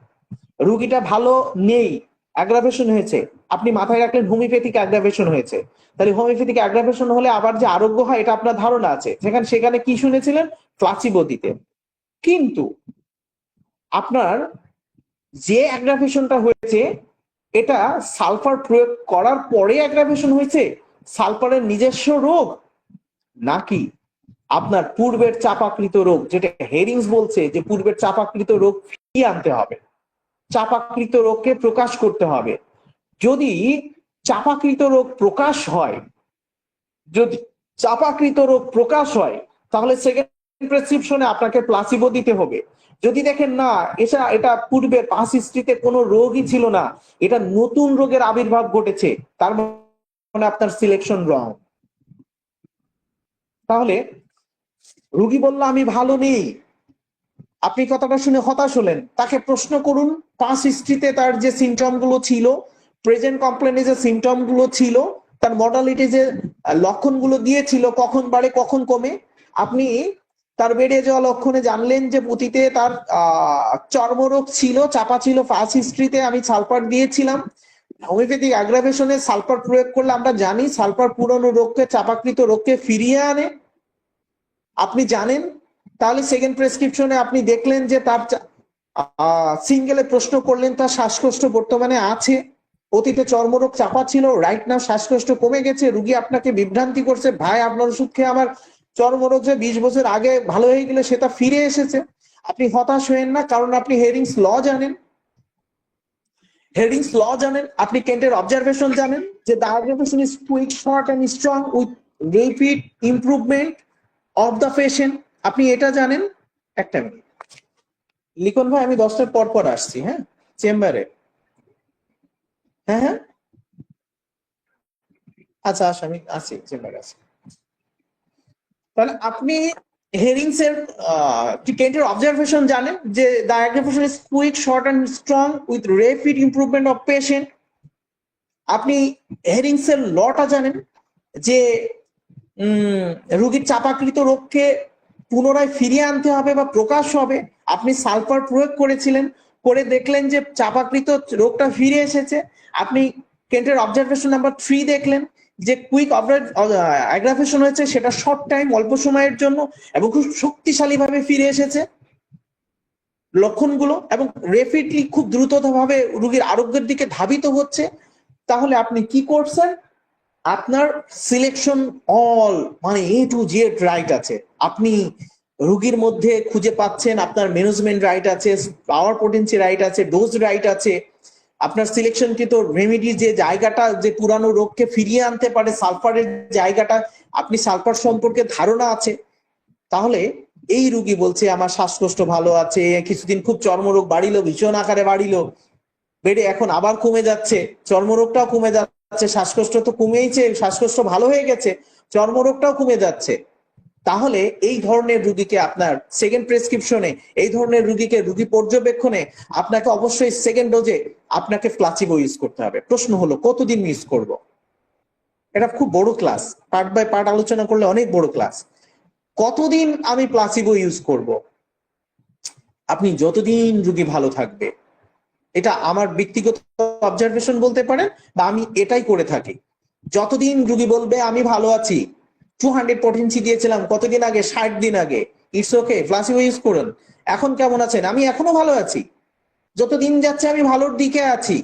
রুগীটা ভালো নেই, অ্যাগ্রাভেশন হয়েছে, আপনি মাথায় রাখলেন হোমিওপ্যাথিক অ্যাগ্রাভেশন হয়েছে। তাহলে হোমিওপ্যাথিক অ্যাগ্রাভেশন হলে আবার যে আরোগ্য হয় এটা আপনার ধারণা আছে, সেখানে কি শুনেছিলেন, প্লাসিবো দিতে। কিন্তু আপনার যে অ্যাগ্রাভেশনটা হয়েছে এটা সালফার প্রয়োগ করার পরে অ্যাগ্রাভেশন হয়েছে, সালফারের নিজস্ব রোগ, নাকি আপনার পূর্বের চাপাকৃত রোগ, যেটা হেরিংস বলছে যে পূর্বের চাপাকৃত রোগ ফিরিয়ে আনতে হবে, চাপাকৃত রোগকে প্রকাশ করতে হবে। যদি চাপাকৃত রোগ প্রকাশ হয়, চাপাকৃত রোগ প্রকাশ হয়, তাহলে সেকেন্ড প্রেসক্রিপশনে আপনাকে প্লাসিবো দিতে হবে। যদি দেখেন না এটা পূর্বে পাস হিস্ট্রিতে কোনো রোগই ছিল না, এটা নতুন রোগের আবির্ভাব ঘটেছে, তার মানে আপনার সিলেকশন রং। তাহলে রোগী বলল আমি ভালো নেই, আপনি কথাটা শুনে হতাশ হলেন, তাকে প্রশ্ন করুন পাস হিস্ট্রিতে তার যে সিমটম গুলো ছিল, প্রেজেন্ট কমপ্লেনে যে সিমটম গুলো ছিল, তার মডালিটি যে লক্ষণগুলো দিয়েছিল, কখন বাড়ে কখন কমে। আপনি তার বেড়ে যাওয়া লক্ষণে জানলেন যে অতীতে তার চর্মরোগ ছিল, চাপা ছিল পাস হিস্ট্রিতে, আমি সালফার দিয়েছিলাম। হোমিওপ্যাথিক অ্যাগ্রাভেশনে সালফার প্রয়োগ করলে আমরা জানি সালফার পুরনো রোগকে, চাপাকৃত রোগকে ফিরিয়ে আনে, আপনি জানেন। তাহলে সেকেন্ড প্রেসক্রিপশনে আপনি দেখলেন যে তার সিঙ্গেলে প্রশ্ন করলেন তার শ্বাসকষ্ট বর্তমানে আছে, অতীতে চর্মরোগ চাপা ছিল, রাইট নাও শ্বাসকষ্ট কমে গেছে। রুগী আপনাকে বিভ্রান্তি করছে, ভাই আপনার ওষুধ খেয়ে আমার চর্মরোগ যে 20 বছর আগে ভালো হয়ে গেলে সেটা ফিরে এসেছে। আপনি হতাশ হয়েন না, কারণ আপনি হেরিংস ল জানেন। হেরিংস ল জানেন, আপনি কেন্টের অবজারভেশন জানেন যে the observation is quick, short and strong with rapid improvement of the patient, আপনি এটা জানেন। একটা মিনিট লিখন ভাই, আমি 10টার পর পর আসছি, হ্যাঁ চেম্বারে। হ্যাঁ আচ্ছা আমি আসছি, চেম্বারে আসছি। তাহলে আপনি হেরিংস এর কেন্টের অবজারভেশন জানেন যে the observation is quick, short and strong with rapid improvement of patient। আপনি হেরিংস এর লটা জানেন যে রোগীর চাপাকৃত রোগকে পুনরায় ফিরিয়ে আনতে হবে বা প্রকাশ হবে। আপনি সালফার প্রয়োগ করেছিলেন, করে দেখলেন যে চাপাকৃত রোগটা ফিরে এসেছে। আপনি কেন্টের অবজারভেশন নাম্বার 3 দেখলেন যে কুইক অ্যাগ্রাভেশন হয়েছে, সেটা শর্ট টাইম, অল্প সময়ের জন্য, এবং খুব শক্তিশালী ভাবে ফিরে এসেছে লক্ষণগুলো, এবং রেপিডলি খুব দ্রুতভাবে রোগীর আরোগ্যের দিকে ধাবিত হচ্ছে। তাহলে আপনি কি করছেন? আপনার সিলেকশন অল মানে A to Z রাইট আছে। আপনি রোগীর মধ্যে খুঁজে পাচ্ছেন আপনার ম্যানেজমেন্ট রাইট আছে, পাওয়ার পোটেন্সি রাইট আছে, ডোজ রাইট আছে, আপনার সিলেকশন কিন্তু রেমেডি যে জায়গাটা যে পুরানো রোগকে ফিরিয়ে আনতে পারে, সালফারের জায়গাটা, আপনি সালফার সম্পর্কে ধারণা আছে। তাহলে এই রোগী বলছে আমার শ্বাসকষ্ট ভালো আছে, কিছুদিন খুব চর্মরোগ বাড়িল, ভীষণ আকারে বাড়িল, বেড়ে এখন আবার কমে যাচ্ছে, চর্মরোগটাও কমে যাচ্ছে, শ্বাসকষ্ট তো কমেইছে, শ্বাসকষ্ট ভালো হয়ে গেছে, চর্মরোগটাও কমে যাচ্ছে। তাহলে এই ধরনের রোগীকে আপনার সেকেন্ড প্রেসক্রিপশনে, এই ধরনের রোগীকে রোগী পর্যবেক্ষণে আপনাকে অবশ্যই সেকেন্ড ডোজে আপনাকে প্লাসিবো ইউজ করতে হবে। প্রশ্ন হলো কতদিন ইউজ করব? এটা খুব বড় ক্লাস, পার্ট বাই পার্ট আলোচনা করলে অনেক বড় ক্লাস। কতদিন আমি প্লাসিবো ইউজ করব? আপনি যতদিন রোগী ভালো থাকবে। এটা আমার ব্যক্তিগত অবজারভেশন বলতে পারেন, বা আমি এটাই করে থাকি। যতদিন রোগী বলবে আমি ভালো আছি, 200 পটেন্সি দিয়েছিলাম কতদিন আগে, 60 দিন আগে, ইটস ওকে, প্লাসিবো ইউজ করুন। এখন কেমন আছেন? আমি এখনো ভালো আছি, যতদিন যাচ্ছে আমি ভালোর দিকে আছি,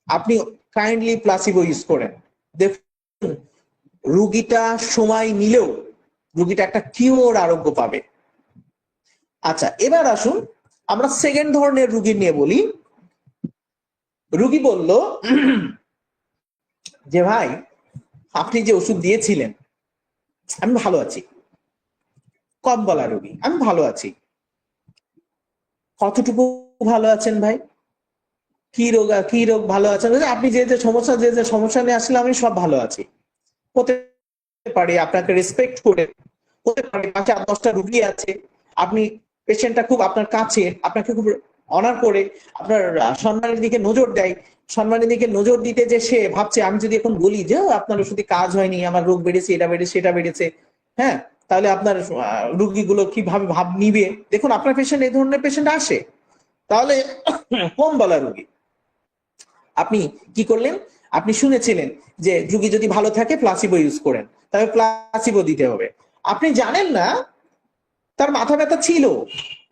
আপনি কাইন্ডলি প্লাসিবো ইউজ করেন। দেখুন রোগীটা সময় নিলেও রোগীটা একটা কিওর আরোগ্য পাবে। আচ্ছা, এবার আসুন আমরা সেকেন্ড ধরনের রোগী নিয়ে বলি। রোগী বলল যে ভাই আপনি যে ওষুধ দিয়েছিলেন আমি ভালো আছি। কম বলা রোগী, আমি ভালো আছি। কতটুকু ভালো আছেন ভাই? কি রোগ ভালো আছেন? আপনি যে সমস্যা নিয়ে আসলে আমি সব ভালো আছি। হতে পারে আপনাকে রেসপেক্ট করে, হতে পারে পাশে 10টা রোগী আছে, আপনি পেশেন্টটা খুব আপনার কাছে, আপনাকে খুব অনার করে আপনার সম্মানের দিকে নজর দেয়। সম্মানের দিকে নজর দিতে যে সে ভাবছে আমি যদি এখন বলি যে আপনার ওষুধে কাজ হয়নি, আমার রোগ বেড়েছে, এটা বেড়েছে, সেটা বেড়েছে, হ্যাঁ, তাহলে আপনার রোগীগুলো কিভাবে ভাব নিবে? দেখুন আপনার পেশেন্ট এই ধরনের পেশেন্ট আসে। তাহলে কম বলা রোগী, আপনি কি করলেন? আপনি শুনেছিলেন যে রোগী যদি ভালো থাকে প্লাসিবো ইউজ করেন, তাহলে প্লাসিবো দিতে হবে। আপনি জানেন না তার মাথা ব্যথা ছিল,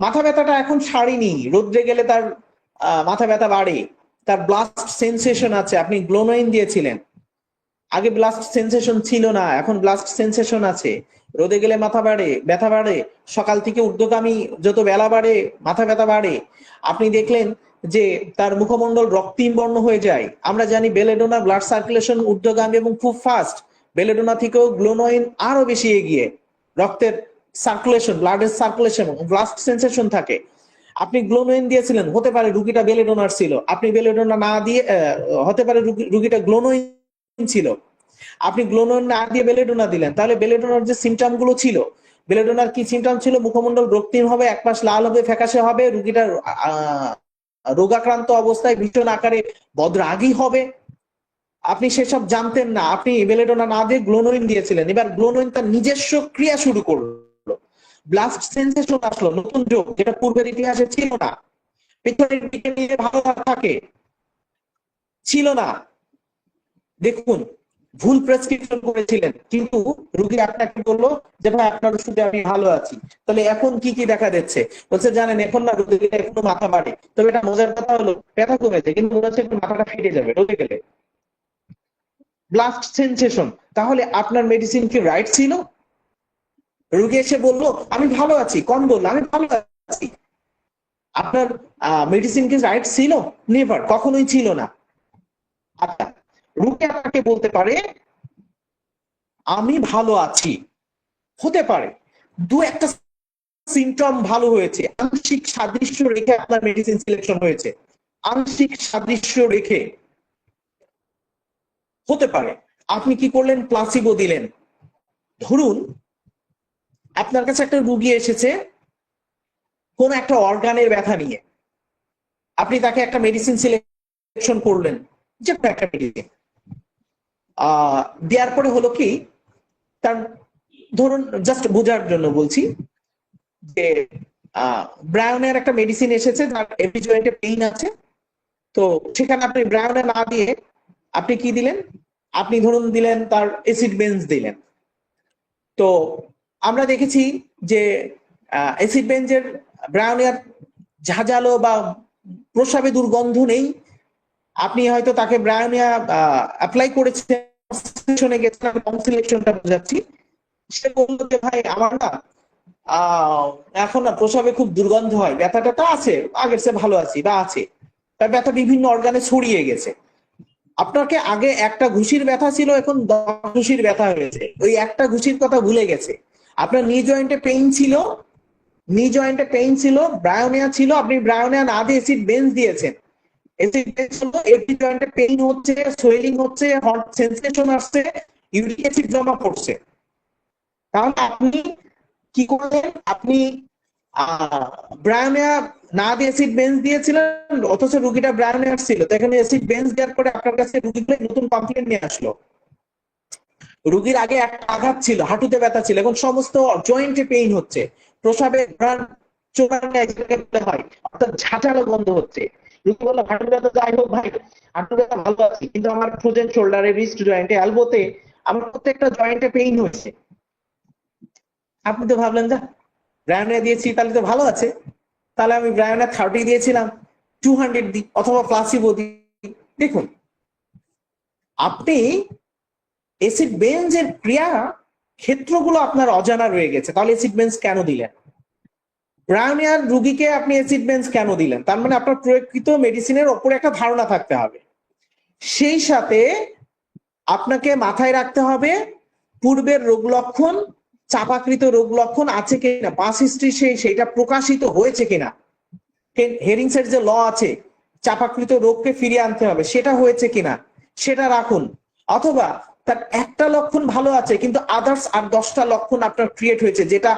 মাথা ব্যথাটা এখন সারেনি, রোদ্রে গেলে তার মাথা ব্যথা বাড়ে, তার ব্লাস্ট সেন্সেশন আছে, আপনি গ্লোনোইন দিয়েছিলেন, আগে ব্লাস্ট সেন্সেশন ছিল না, এখন ব্লাস্ট সেন্সেশন আছে, রোদে গেলে মাথা বাড়ে, ব্যথা বাড়ে, সকাল থেকে ঊর্ধ্বগামী যত বেলা বাড়ে মাথা ব্যথা বাড়ে। আপনি দেখলেন যে তার মুখমণ্ডল রক্তিম বর্ণ হয়ে যায়। আমরা জানি বেলেডোনা ব্লাড সার্কুলেশন ঊর্ধ্বগামী এবং খুব ফাস্ট, বেলেডোনা থেকেও গ্লোনোইন আরো বেশি এগিয়ে, রক্তের সার্কুলেশন, ব্লাডের সার্কুলেশন, ব্লাস্ট সেন্সেশন থাকে। আপনি গ্লোনোইন দিয়েছিলেন, হতে পারে রুগীটা বেলেডোনার ছিল। আপনি বেলেডোনা না দিয়ে হতে পারে রুগীটা গ্লোনোইন ছিল। আপনি গ্লোনোইন না দিয়ে বেলেডোনা দিলেন, তাহলে বেলেডোনার যে সিমটম গুলো ছিল, বেলেডোনার কি সিমটম ছিল? মুখমণ্ডল রক্তিম হবে, এক পাশ লাল হবে, ফ্যাকাশে হবে, রুগীটার রোগাক্রান্ত অবস্থায় ভীষণ আকারে বদরাগী হবে। আপনি সেসব জানতেন না, আপনি বেলেডোনা না দিয়ে গ্লোনোইন দিয়েছিলেন। এবার গ্লোনোইন তার নিজস্ব ক্রিয়া শুরু করলো, ব্লাস্ট সেন্সেশন আসলো, নতুন যোগ যেটা পূর্বের ইতিহাসে ছিল না। পেছনের দিকে নিয়ে ভালো থাকে ছিল না। দেখুন, ভুল প্রেসক্রিপশন করেছিলেন, কিন্তু রুগী আপনাকে বললো যে ভাই আপনার ওষুধে আমি ভালো আছি। তাহলে এখন কি কি দেখা দিচ্ছে? বলছে জানেন এখন না, রুগীটা এখনো মাথা বাড়ে, তবে এটা মজার কথা হলো ব্যথা কমেছে, কিন্তু মনে হচ্ছে একটু মাথাটা ফেটে যাবে রোগে গেলে। Blast sensation. তাহলে আপনার মেডিসিন কি রাইট ছিল? রুগী এসে বললো আমি ভালো আছি, কম বললো আমি ভালো আছি। আপনার মেডিসিন কি রাইট ছিল? নেভার, কখনোই ছিল না। আচ্ছা, রুগী আপনাকে বলতে পারে আমি ভালো আছি, হতে পারে দু একটা সিমটম ভালো হয়েছে, আংশিক সাদৃশ্য রেখে আপনার মেডিসিন সিলেকশন হয়েছে, আংশিক সাদৃশ্য রেখে হতে পারে। আপনি কি করলেন? প্লাসিবো দিলেন। ধরুন আপনার কাছে একটা রুগী এসেছে কোন একটা অর্গানের ব্যথা নিয়ে, আপনি তাকে একটা মেডিসিন সিলেকশন করলেন, যে কোনো একটা মেডিসিন দেওয়ার পরে হলো কি, তার ধরুন জাস্ট বোঝার জন্য বলছি যে ব্রাউনের একটা মেডিসিন এসেছে যার এভরি জয়েন্টে পেইন আছে, তো সেখানে আপনি ব্রাউনে না দিয়ে আপনি কি দিলেন? আপনি ধরুন দিলেন তার অ্যাসিড বেঞ্জ দিলেন। তো আমরা দেখেছি যে অ্যাসিড বেঞ্জের ব্রাউনের ঝাঁঝালো বা প্রস্রাবে দুর্গন্ধ নেই। আপনি হয়তো তাকে ব্রাউনিয়া অ্যাপ্লাই করেছেন, শুনে গেছেন, আমি লং সিলেকশনটা বোঝাচ্ছি। সে বললো যে ভাই আমার না এখন না প্রস্রাবে খুব দুর্গন্ধ হয়, ব্যথাটা তো আছে, আগের চেয়ে ভালো আছি বা আছে, তার ব্যথা বিভিন্ন অর্গানে ছড়িয়ে গেছে। আপনাকে আগে একটা ঘুষির ব্যথা ছিল, এখন 10 ঘুষির ব্যথা হয়েছে, ওই একটা ঘুষির কথা ভুলে গেছে। আপনার নি জয়েন্টে পেইন ছিল, নি জয়েন্টে পেইন ছিল, ব্রায়োনিয়া ছিল, আপনি ব্রায়োনিয়া না দিয়ে অ্যাসিড বেঞ্জ দিয়েছেন। অ্যাসিড বেঞ্জ হলো এভরি জয়েন্টে পেইন হচ্ছে, সোয়েলিং হচ্ছে, হট সেন্সেশন আসছে, ইউরিক অ্যাসিড জমা পড়ছে। তাহলে আপনি কি করলেন? আপনি ব্রায়োনিয়া না দিয়ে অ্যাসিড বেঞ্জ দিয়েছিলেন, অথচ রুগীটা ব্রায়োনিয়া ছিল, তো এখানে অ্যাসিড বেঞ্জ দেওয়ার পরে আপনার কাছে রুগীগুলো নতুন কমপ্লেন নিয়ে আসলো। রুগীর আগে একটা আঘাত ছিল, হাঁটুতে ব্যথা ছিল, এখন সমস্ত জয়েন্টে পেইন হচ্ছে, প্রসাবে হয়, অর্থাৎ ঝাঁঝালো গন্ধ হচ্ছে। রুগী বললো হাঁটু ব্যথা যাই হোক ভাই, হাঁটু ব্যথা ভালো আছে, কিন্তু আমার ফ্রোজেন শোল্ডারে, রিস্ট জয়েন্টে, এলবোতে আমার প্রত্যেকটা জয়েন্টে পেইন হচ্ছে। আপনি তো ভাবলেন যা ব্রায়োনিয়া দিয়েছি তাহলে তো ভালো আছে, তাহলে আমি ব্রায়োনিয়া 30 দিয়েছিলাম 200 দিই, অথবা প্লাসিবো দিই। দেখুন, আপনি অ্যাসিড বেঞ্জের ক্রিয়া ক্ষেত্রগুলো আপনার অজানা রয়ে গেছে। তাহলে অ্যাসিড বেঞ্জ কেন দিলেন? ব্রায়োনিয়ার রুগীকে আপনি অ্যাসিড বেঞ্জ কেন দিলেন? তার মানে আপনার প্রয়োগকৃত মেডিসিনের ওপরে একটা ধারণা থাকতে হবে। সেই সাথে আপনাকে মাথায় রাখতে হবে পূর্বের রোগ লক্ষণ, চাপাকৃত রোগ লক্ষণ আছে কিনা, পাস হিস্ট্রি সেইটা প্রকাশিত হয়েছে কিনা। হেরিংসের যে ল আছে, চাপাকৃত রোগকে ফিরিয়ে আনতে হবে, সেটা হয়েছে কিনা সেটা রাখুন। অথবা তার একটা লক্ষণ ভালো আছে কিন্তু আদার্স আর 10টা লক্ষণ আপনার ক্রিয়েট হয়েছে, যেটা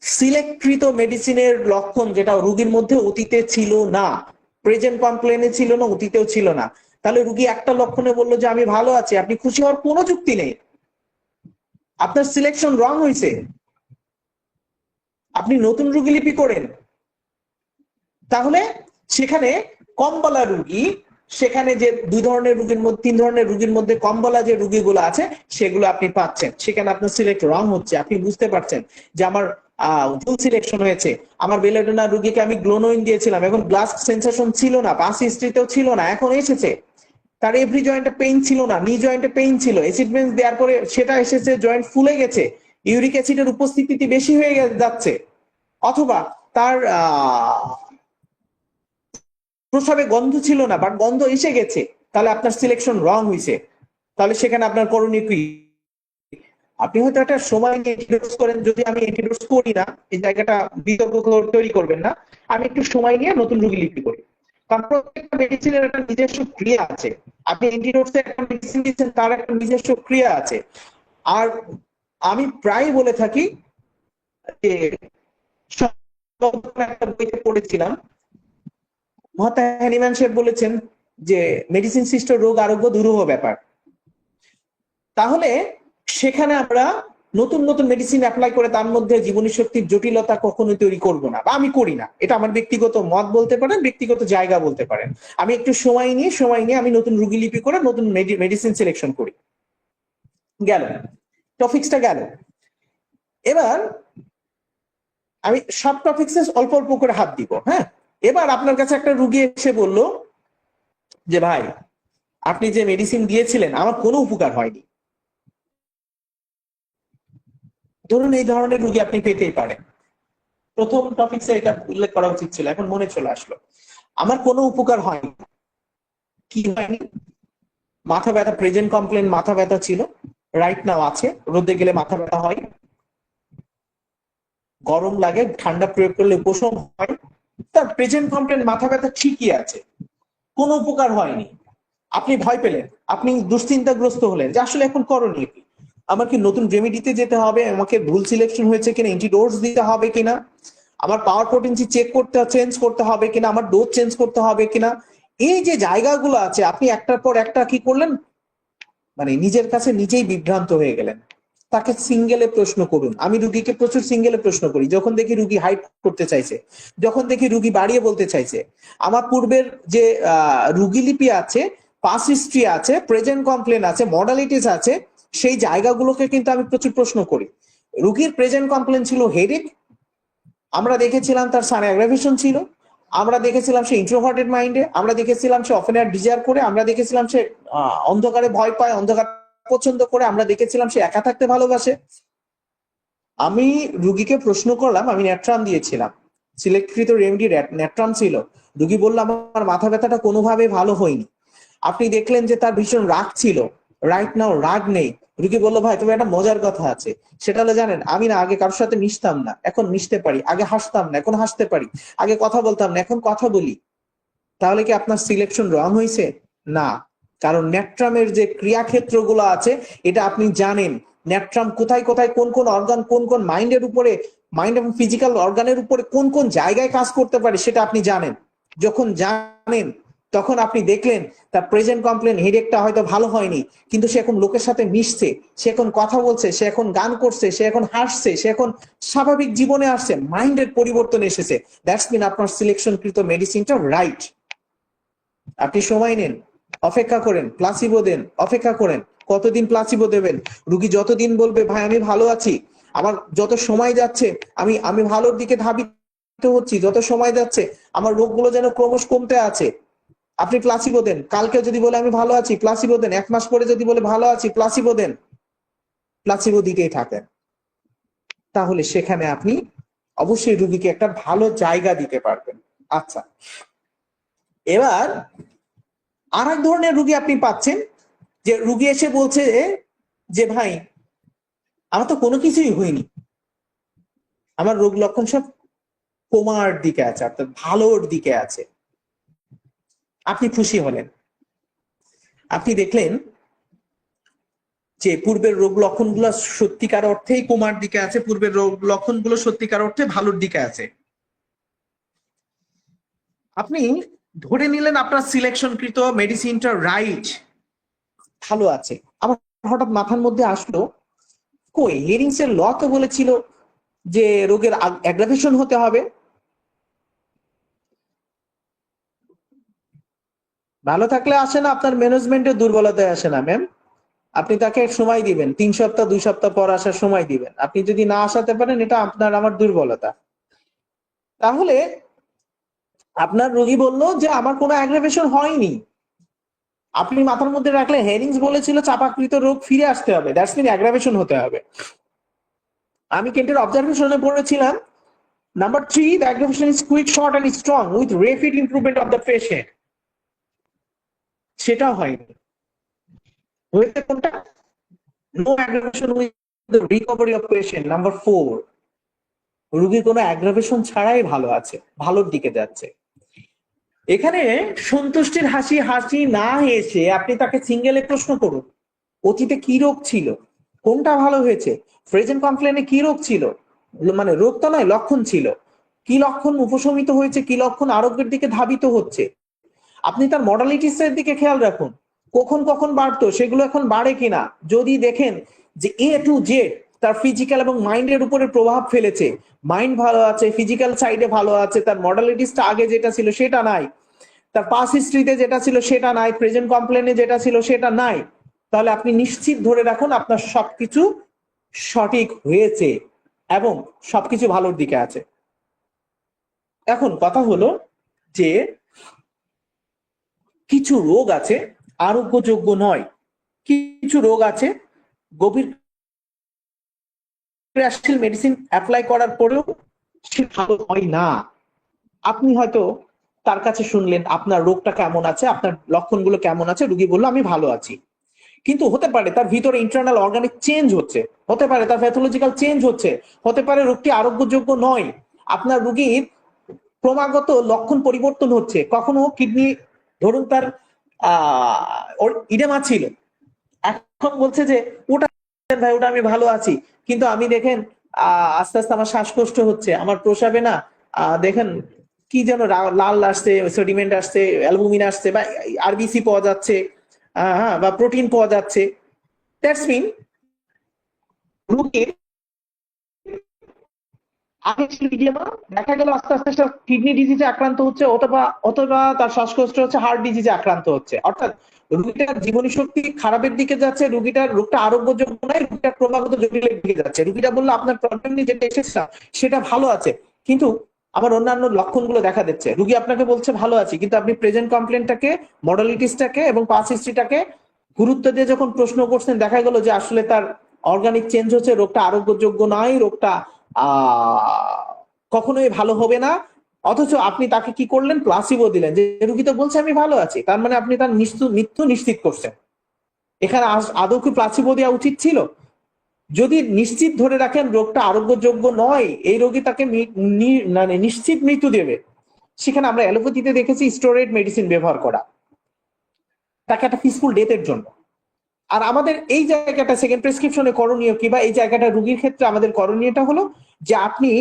সিলেক্টকৃত মেডিসিনের লক্ষণ, যেটা রুগীর মধ্যে অতীতে ছিল না, প্রেজেন্ট কমপ্লেনে ছিল না, অতীতেও ছিল না। তাহলে রুগী একটা লক্ষণে বললো যে আমি ভালো আছি, আপনি খুশি হওয়ার কোনো যুক্তি নেই, আপনার সিলেকশন রং হয়েছে। আপনি নতুন রুগী লিপি করেন, তাহলে সেখানে কম বলা রুগী, সেখানে যে 2 ধরনের রুগীর মধ্যে 3 ধরনের রুগীর মধ্যে কম বলা যে রুগীগুলো আছে সেগুলো আপনি পাচ্ছেন, সেখানে আপনার সিলেক্ট রং হচ্ছে। আপনি বুঝতে পারছেন যে আমার ভুল সিলেকশন হয়েছে। আমার বেলেডোনা রুগীকে আমি গ্লোনোইন দিয়েছিলাম, এখন ব্লাস্ট সেন্সেশন ছিল না, পাস হিস্ট্রিতেও ছিল না, এখন এসেছে। তার এভরি জয়েন্টে পেইন ছিল না, নি জয়েন্টে পেইন ছিল, অ্যাসিড বেঞ্জ দেওয়ার পরে সেটা এসেছে, জয়েন্ট ফুলে গেছে, ইউরিক অ্যাসিডের উপস্থিতি বেশি হয়ে যাচ্ছে, অথবা তার প্রসাবে গন্ধ ছিল না বাট গন্ধ এসে গেছে, তাহলে আপনার সিলেকশন রং হয়েছে। তাহলে সেখানে আপনার করণীয় কি? আপনি হয়তো একটা সময় নিয়ে অ্যান্টিডোজ করেন, যদি আমি অ্যান্টিডোজ করি না, এই জায়গাটা বিতর্ক তৈরি করবেন না, আমি একটু সময় নিয়ে নতুন রোগী লিপি করি। কারণ প্রত্যেকটা মেডিসিনের একটা নিজস্ব ক্রিয়া আছে। আপনি অ্যান্টিডোটসে একটা মেডিসিন দিচ্ছেন, তার একটা নিজস্ব ক্রিয়া আছে। আর আমি প্রায় বলে থাকি যে একটা বইতে পড়েছিলাম, মহাত্মা হ্যানিম্যান সাহেব বলেছেন যে মেডিসিন সৃষ্ট রোগ আরোগ্য দুরূহ ব্যাপার। তাহলে সেখানে আমরা নতুন নতুন মেডিসিন অ্যাপ্লাই করে তার মধ্যে জীবনী শক্তির জটিলতা কখনোই তৈরি করব না, বা আমি করি না। এটা আমার ব্যক্তিগত মত বলতে পারেন, ব্যক্তিগত জায়গা বলতে পারেন। আমি একটু সময় নিয়ে আমি নতুন রোগী লিপি করে নতুন মেডিসিন সিলেকশন করি। গেল, টপিক্সটা গেল। এবার আমি সব টপিক্সে অল্প অল্প করে হাত দিব। হ্যাঁ, এবার আপনার কাছে একটা রুগী এসে বলল যে ভাই, আপনি যে মেডিসিন দিয়েছিলেন আমার কোনো উপকার হয়নি। ধরুন এই ধরনের রুগী আপনি পেতেই পারেন। প্রথম টপিক্সে এটা উল্লেখ করা উচিত ছিল, এখন মনে চলে আসলো। আমার কোনো উপকার হয়নি। কি হয়নি? মাথা ব্যথা, প্রেজেন্ট কমপ্লেন মাথা ব্যথা ছিল, রাইট নাও আছে, রোদে গেলে মাথা ব্যথা হয়, গরম লাগে, ঠান্ডা প্রয়োগ করলে উপশম হয়। তার প্রেজেন্ট কমপ্লেন মাথা ব্যথা ঠিকই আছে, কোনো উপকার হয়নি। আপনি ভয় পেলেন, আপনি দুশ্চিন্তাগ্রস্ত হলেন যে আসলে এখন করণীয় কি? আমার কি নতুন রেমেডিতে যেতে হবে? আমাকে ভুল সিলেকশন হয়েছে কিনা? অ্যান্টিডোজ দিতে হবে কিনা? আমার পাওয়ার পোটেন্সি চেঞ্জ করতে হবে কিনা? আমার ডোজ চেঞ্জ করতে হবে কিনা? এই যে জায়গাগুলো আছে, আপনি একটার পর একটা কি করলেন, মানে নিজের কাছে নিজেই বিভ্রান্ত হয়ে গেলেন। তাকে সিঙ্গেলে প্রশ্ন করুন। আমি রুগীকে প্রচুর সিঙ্গেলে প্রশ্ন করি। যখন দেখি রুগী হাইট করতে চাইছে, যখন দেখি রুগী বাড়িয়ে বলতে চাইছে, আমার পূর্বের যে রুগী লিপি আছে, পাস হিস্ট্রি আছে, প্রেজেন্ট কমপ্লেন আছে, মডালিটিস আছে, সেই জায়গাগুলোকে কিন্তু আমি প্রচুর প্রশ্ন করি। রুগীর প্রেজেন্ট কমপ্লেন ছিল হেডেক, আমরা দেখেছিলাম তার সান অ্যাগ্রাভেশন ছিল, আমরা দেখেছিলাম সে ইন্ট্রোভার্টেড মাইন্ডে, আমরা দেখেছিলাম সে অফেনার ডিজায়ার করে, আমরা দেখেছিলাম সে অন্ধকারে ভয় পায়, অন্ধকার পছন্দ করে, আমরা দেখেছিলাম সে একা থাকতে ভালোবাসে। আমি রুগীকে প্রশ্ন করলাম, আমি ন্যাট্রাম দিয়েছিলাম, সিলেক্টকৃত রেমেডি ন্যাট্রাম ছিল। রুগী বলল আমার মাথা ব্যথাটা কোনোভাবে ভালো হয়নি। আপনি দেখলেন যে তার ভীষণ রাগ ছিল, রাইট নাও রাগ নেই। রুগী বললো ভাই তবে একটা মজার কথা আছে, সেটা হলো জানেন, আমি না আগে কারোর সাথে মিশতাম না, এখন মিশতে পারি। আগে হাসতাম না, এখন হাসতে পারি। আগে কথা বলতাম না, এখন কথা বলি। তাহলে কি আপনার সিলেকশন রং হয়েছে? না, কারণ ন্যাট্রামের যে ক্রিয়াক্ষেত্রগুলো আছে এটা আপনি জানেন। ন্যাট্রাম কোথায় কোথায় কোন কোন অর্গান, কোন কোন মাইন্ডের উপরে, মাইন্ড এবং ফিজিক্যাল অর্গানের উপরে কোন কোন জায়গায় কাজ করতে পারে সেটা আপনি জানেন। যখন জানেন তখন আপনি দেখলেন তার প্রেজেন্ট কমপ্লেন হেডেকটা হয়তো ভালো হয়নি, কিন্তু সে এখন লোকের সাথে মিশছে, সে এখন কথা বলছে, সে এখন গান করছে, সে এখন হাসছে, সে এখন স্বাভাবিক জীবনে আসছে, মাইন্ডের পরিবর্তন এসেছে। দ্যাটস মিন আপনার সিলেকশনকৃত মেডিসিনটা রাইট। আপনি সময় নেন, অপেক্ষা করেন, প্লাসিবো দেন, অপেক্ষা করেন। কতদিন প্লাসিবো দেবেন? রুগী যতদিন বলবে ভাই আমি ভালো আছি, আমার যত সময় যাচ্ছে আমি ভালোর দিকে ধাবিত হচ্ছি, যত সময় যাচ্ছে আমার রোগগুলো যেন ক্রমশ কমতে আছে, আপনি প্লাসিবো দেন। কালকে যদি বলে আমি ভালো আছি, প্লাসিবো দেন। 1 মাস পরে যদি বলে ভালো আছি, প্লাসিবো দেন। প্লাসিবো দিতেই থাকেন। তাহলে সেখানে আপনি অবশ্যই রুগীকে একটা ভালো জায়গা দিতে পারবেন। আচ্ছা, এবার আর এক ধরনের রুগী আপনি পাচ্ছেন, যে রুগী এসে বলছে যে ভাই আমার তো কোনো কিছুই হয়নি, আমার রোগ লক্ষণ সব কোমার দিকে আছে, অর্থাৎ ভালোর দিকে আছে। আপনি খুশি হলেন, আপনি দেখলেন যে পূর্বের রোগ লক্ষণগুলো সত্যিকার অর্থেই কোমার দিকে আছে, পূর্বের রোগ লক্ষণগুলো সত্যিকার অর্থে ভালোর দিকে আছে। আপনি ধরে নিলেন আপনার সিলেকশনকৃত মেডিসিনটা রাইট, ভালো আছে। আমার হঠাৎ মাথার মধ্যে আসলো, কই হেরিংস এর ল তো বলেছিল যে রোগের অ্যাগ্রাভেশন হতে হবে। ভালো থাকলে আসে না, আপনার ম্যানেজমেন্টের দুর্বলতায় আসে না ম্যাম। আপনি তাকে সময় দিবেন, 3 সপ্তাহ 2 সপ্তাহ পর আসার সময় দিবেন। আপনি যদি না আসাতে পারেন, এটা আপনার আমার দুর্বলতা। তাহলে আপনার রোগী বলল যে আমার কোনো অ্যাগ্রাভেশন হয়নি। আপনি মাথার মধ্যে রাখলে হেরিংস বলেছিল চাপাকৃত রোগ ফিরে আসতে হবে, দ্যাটস মিন অ্যাগ্রাভেশন হতে হবে। আমি কেন্টের অবজারভেশনে পড়েছিলাম, number 3, the aggravation is quick, short and strong with rapid improvement of the patient. সেটা হয়নি। হয়েছে কোনটা? No aggravation with the recovery of patient, number 4, রোগী কোনো অ্যাগ্রাভেশন ছাড়াই ভালো আছে, ভালোর দিকে যাচ্ছে। এখানে সন্তুষ্টির হাসি হাসি না এসে আপনি তাকে সিঙ্গেলে প্রশ্ন করুন, অতীতে কি রোগ ছিল, কোনটা ভালো হয়েছে, প্রেজেন্ট কমপ্লেনে কি রোগ ছিল, মানে রোগ তো নয়, লক্ষণ ছিল, কি লক্ষণ উপশমিত হয়েছে, কি লক্ষণ আরোগ্যের দিকে ধাবিত হচ্ছে। আপনি তার মডালিটিস এর দিকে খেয়াল রাখুন, কখন কখন বাড়তো, সেগুলো এখন বাড়ে কিনা। যদি দেখেন যে A to Z তার ফিজিক্যাল এবং মাইন্ডের উপরে প্রভাব ফেলেছে, মাইন্ড ভালো আছে, ফিজিক্যাল সাইডে ভালো আছে, তার মডালিটিসটা আগে যেটা ছিল সেটা নাই, তার পাস হিস্ট্রিতে যেটা ছিল সেটা নাই, প্রেজেন্ট কমপ্লেনে যেটা ছিল সেটা নাই, তাহলে আপনি নিশ্চিত ধরে রাখুন আপনার সবকিছু সঠিক হয়েছে এবং সবকিছু ভালোর দিকে আছে। এখন কথা হলো যে কিছু রোগ আছে আরোগ্যযোগ্য নয়, কিছু রোগ আছে গভীর ক্রিয়াশীল মেডিসিন অ্যাপ্লাই করার পরেও সে ভালো হয় না। আপনি হয়তো তার কাছে শুনলেন আপনার রোগটা কেমন আছে, আপনার লক্ষণগুলো কেমন আছে, রোগী বললো আমি ভালো আছি, কিন্তু হতে পারে তার ভিতরে ইন্টারনাল অর্গানিক চেঞ্জ হচ্ছে, হতে পারে তার প্যাথোলজিক্যাল চেঞ্জ হচ্ছে, হতে পারে রোগটি আরোগ্যযোগ্য নয়, আপনার রোগীর ক্রমাগত লক্ষণ পরিবর্তন হচ্ছে, কখনো কিডনি, ধরুন তার ইডেমা ছিল, এখন বলছে যে ওটা ভাই ওটা আমি ভালো আছি, কিন্তু আমি দেখেন আস্তে আস্তে আমার শ্বাসকষ্ট হচ্ছে, আমার প্রস্রাবে না দেখেন কি যেন লাল আসছে, সেডিমেন্ট আসছে, অ্যালবুমিন আসছে, বা আরবিসি পাওয়া যাচ্ছে, হ্যাঁ, বা প্রোটিন পাওয়া যাচ্ছে। দ্যাটস মিন রোগীর আগে ছিল ইডিয়েমা, দেখা গেল আস্তে আস্তে কিডনি ডিজিজে আক্রান্ত হচ্ছে, অথবা তার শ্বাসকষ্ট হচ্ছে, হার্ট ডিজিজে আক্রান্ত হচ্ছে, অর্থাৎ রোগীটার জীবনী শক্তি খারাপের দিকে যাচ্ছে, রোগটা আরোগ্যযোগ্য নয়, রোগীটা ক্রমাগত জটিলের দিকে যাচ্ছে। রোগীটা বললো আপনার প্রবলেম নিয়ে যেটা এসেছে সেটা ভালো আছে, কিন্তু আমার অন্যান্য লক্ষণগুলো দেখা দিচ্ছে। রোগী আপনাকে বলছে ভালো আছে, কিন্তু আপনি প্রেজেন্ট কমপ্লেনটাকে, মডালিটিসটাকে এবং পাস হিস্ট্রিটাকে গুরুত্ব দিয়ে যখন প্রশ্ন করছেন, দেখা গেল যে আসলে তার অর্গানিক চেঞ্জ হচ্ছে, রোগটা আরোগ্যযোগ্য নয়, রোগটা কখনোই ভালো হবে না, অথচ আপনি তাকে কি করলেন, প্লাসিবো দিলেন, যে রোগী তো বলছে আমি ভালো আছি, তার মানে আপনি তার মৃত্যু নিশ্চিত করছেন। এখানে আদৌ কি প্লাসিবো দেওয়া উচিত ছিল? যদি নিশ্চিত ধরে রাখেন রোগটা আরোগ্যযোগ্য নয়, এই রোগী তাকে মানে নিশ্চিত মৃত্যু দেবে, সেখানে আমরা অ্যালোপ্যাথিতে দেখেছি স্টেরয়েড মেডিসিন ব্যবহার করা, তাকে একটা পিসফুল ডেথের জন্য। আর আমাদের এই জায়গাটা সেকেন্ড প্রেসক্রিপশনে করণীয় কি, বা এই জায়গাটা রোগীর ক্ষেত্রে আমাদের করণীয়টা হলো যে আপনি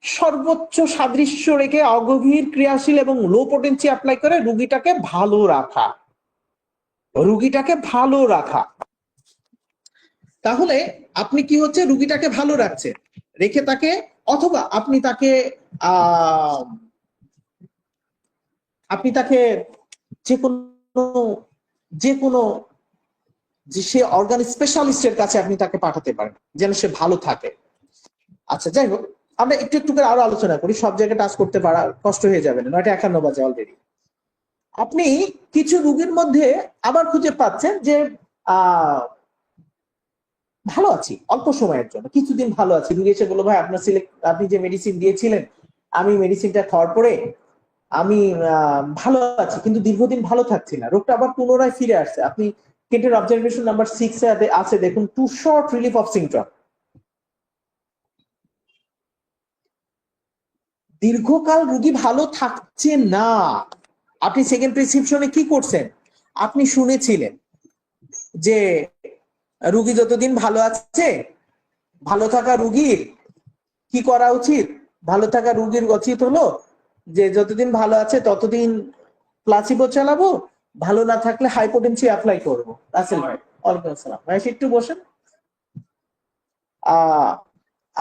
সর্বোচ্চ সাদৃশ্য রেখে অগভীর ক্রিয়াশীল এবং লো পোটেন্সি অ্যাপ্লাই করে রোগীটাকে ভালো রাখা। তাহলে আপনি কি হচ্ছে, রোগীটাকে ভালো রাখছেন, রেখে তাকে, অথবা আপনি তাকে যে কোনো যে সে অর্গান স্পেশালিস্টের কাছে আপনি তাকে পাঠাতে পারেন যেন সে ভালো থাকে। আচ্ছা, যাই হোক, আমরা একটু একটু করে আরো আলোচনা করি, সব জায়গায় টাচ করতে পারা কষ্ট হয়ে যাবে না, 9:51 বাজে অলরেডি। আপনি কিছু রোগীর মধ্যে আবার খুঁজে পাচ্ছেন যে ভালো আছি অল্প সময়ের জন্য, কিছুদিন ভালো আছি, রোগী এসে বললো ভাই আপনি যে মেডিসিন দিয়েছিলেন, আমি মেডিসিনটা খাওয়ার পরে আমি ভালো আছি, কিন্তু দীর্ঘদিন ভালো থাকছি না, রোগটা আবার পুনরায় ফিরে আসছে। আপনি কেন্টের অবজারভেশন নাম্বার 6 এ আছে, দেখুন, to short relief of symptom, দীর্ঘকাল রোগী ভালো থাকছে না। আপনি সেকেন্ড প্রেসক্রিপশনে কি করছেন, আপনি শুনেছিলেন যে রোগী যতদিন ভালো আছে, ভালো থাকা রোগীর কি করা উচিত, ভালো থাকা রোগীর উচিত হলো যে যতদিন ভালো আছে ততদিন প্লাসিবো চালাবো, ভালো না থাকলে হাইপোটেনসি অ্যাপ্লাই করবো। রাসেল ভাই, ওয়ালাইকুম আসসালাম ভাই, একটু বসেন।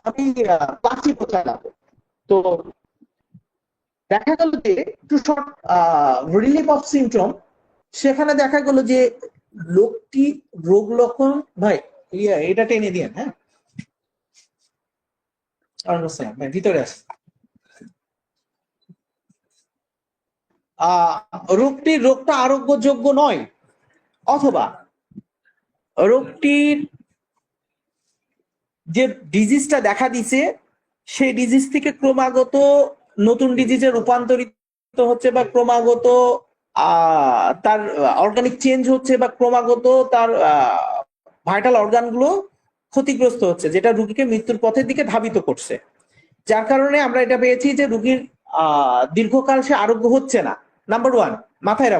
আমি প্লাসিবো চালাবো, তো দেখা গেল যে to short relief of symptom, সেখানে দেখা গেল যে লোকটি রোগ লক্ষণ, ভাই এটা টেনে দিয়েন, হ্যাঁ, ভাই ভিতরে আসে, রোগটা আরোগ্যযোগ্য নয়, অথবা রোগটির যে ডিজিজটা দেখা দিছে সেই ডিজিজ থেকে ক্রমাগত নতুন ডিজিজে রূপান্তরিত হচ্ছে, বা ক্রমাগত তার অর্গানিক চেঞ্জ হচ্ছে, বা ক্রমাগত তার ভাইটাল অর্গানগুলো ক্ষতিগ্রস্ত হচ্ছে, যেটা রোগীকে মৃত্যুর পথের দিকে ধাবিত করছে। যার কারণে আমরা এটা পেয়েছি যে রোগীর দীর্ঘকাল সে আরোগ্য হচ্ছে না। নাম্বার ওয়ান, মাথায়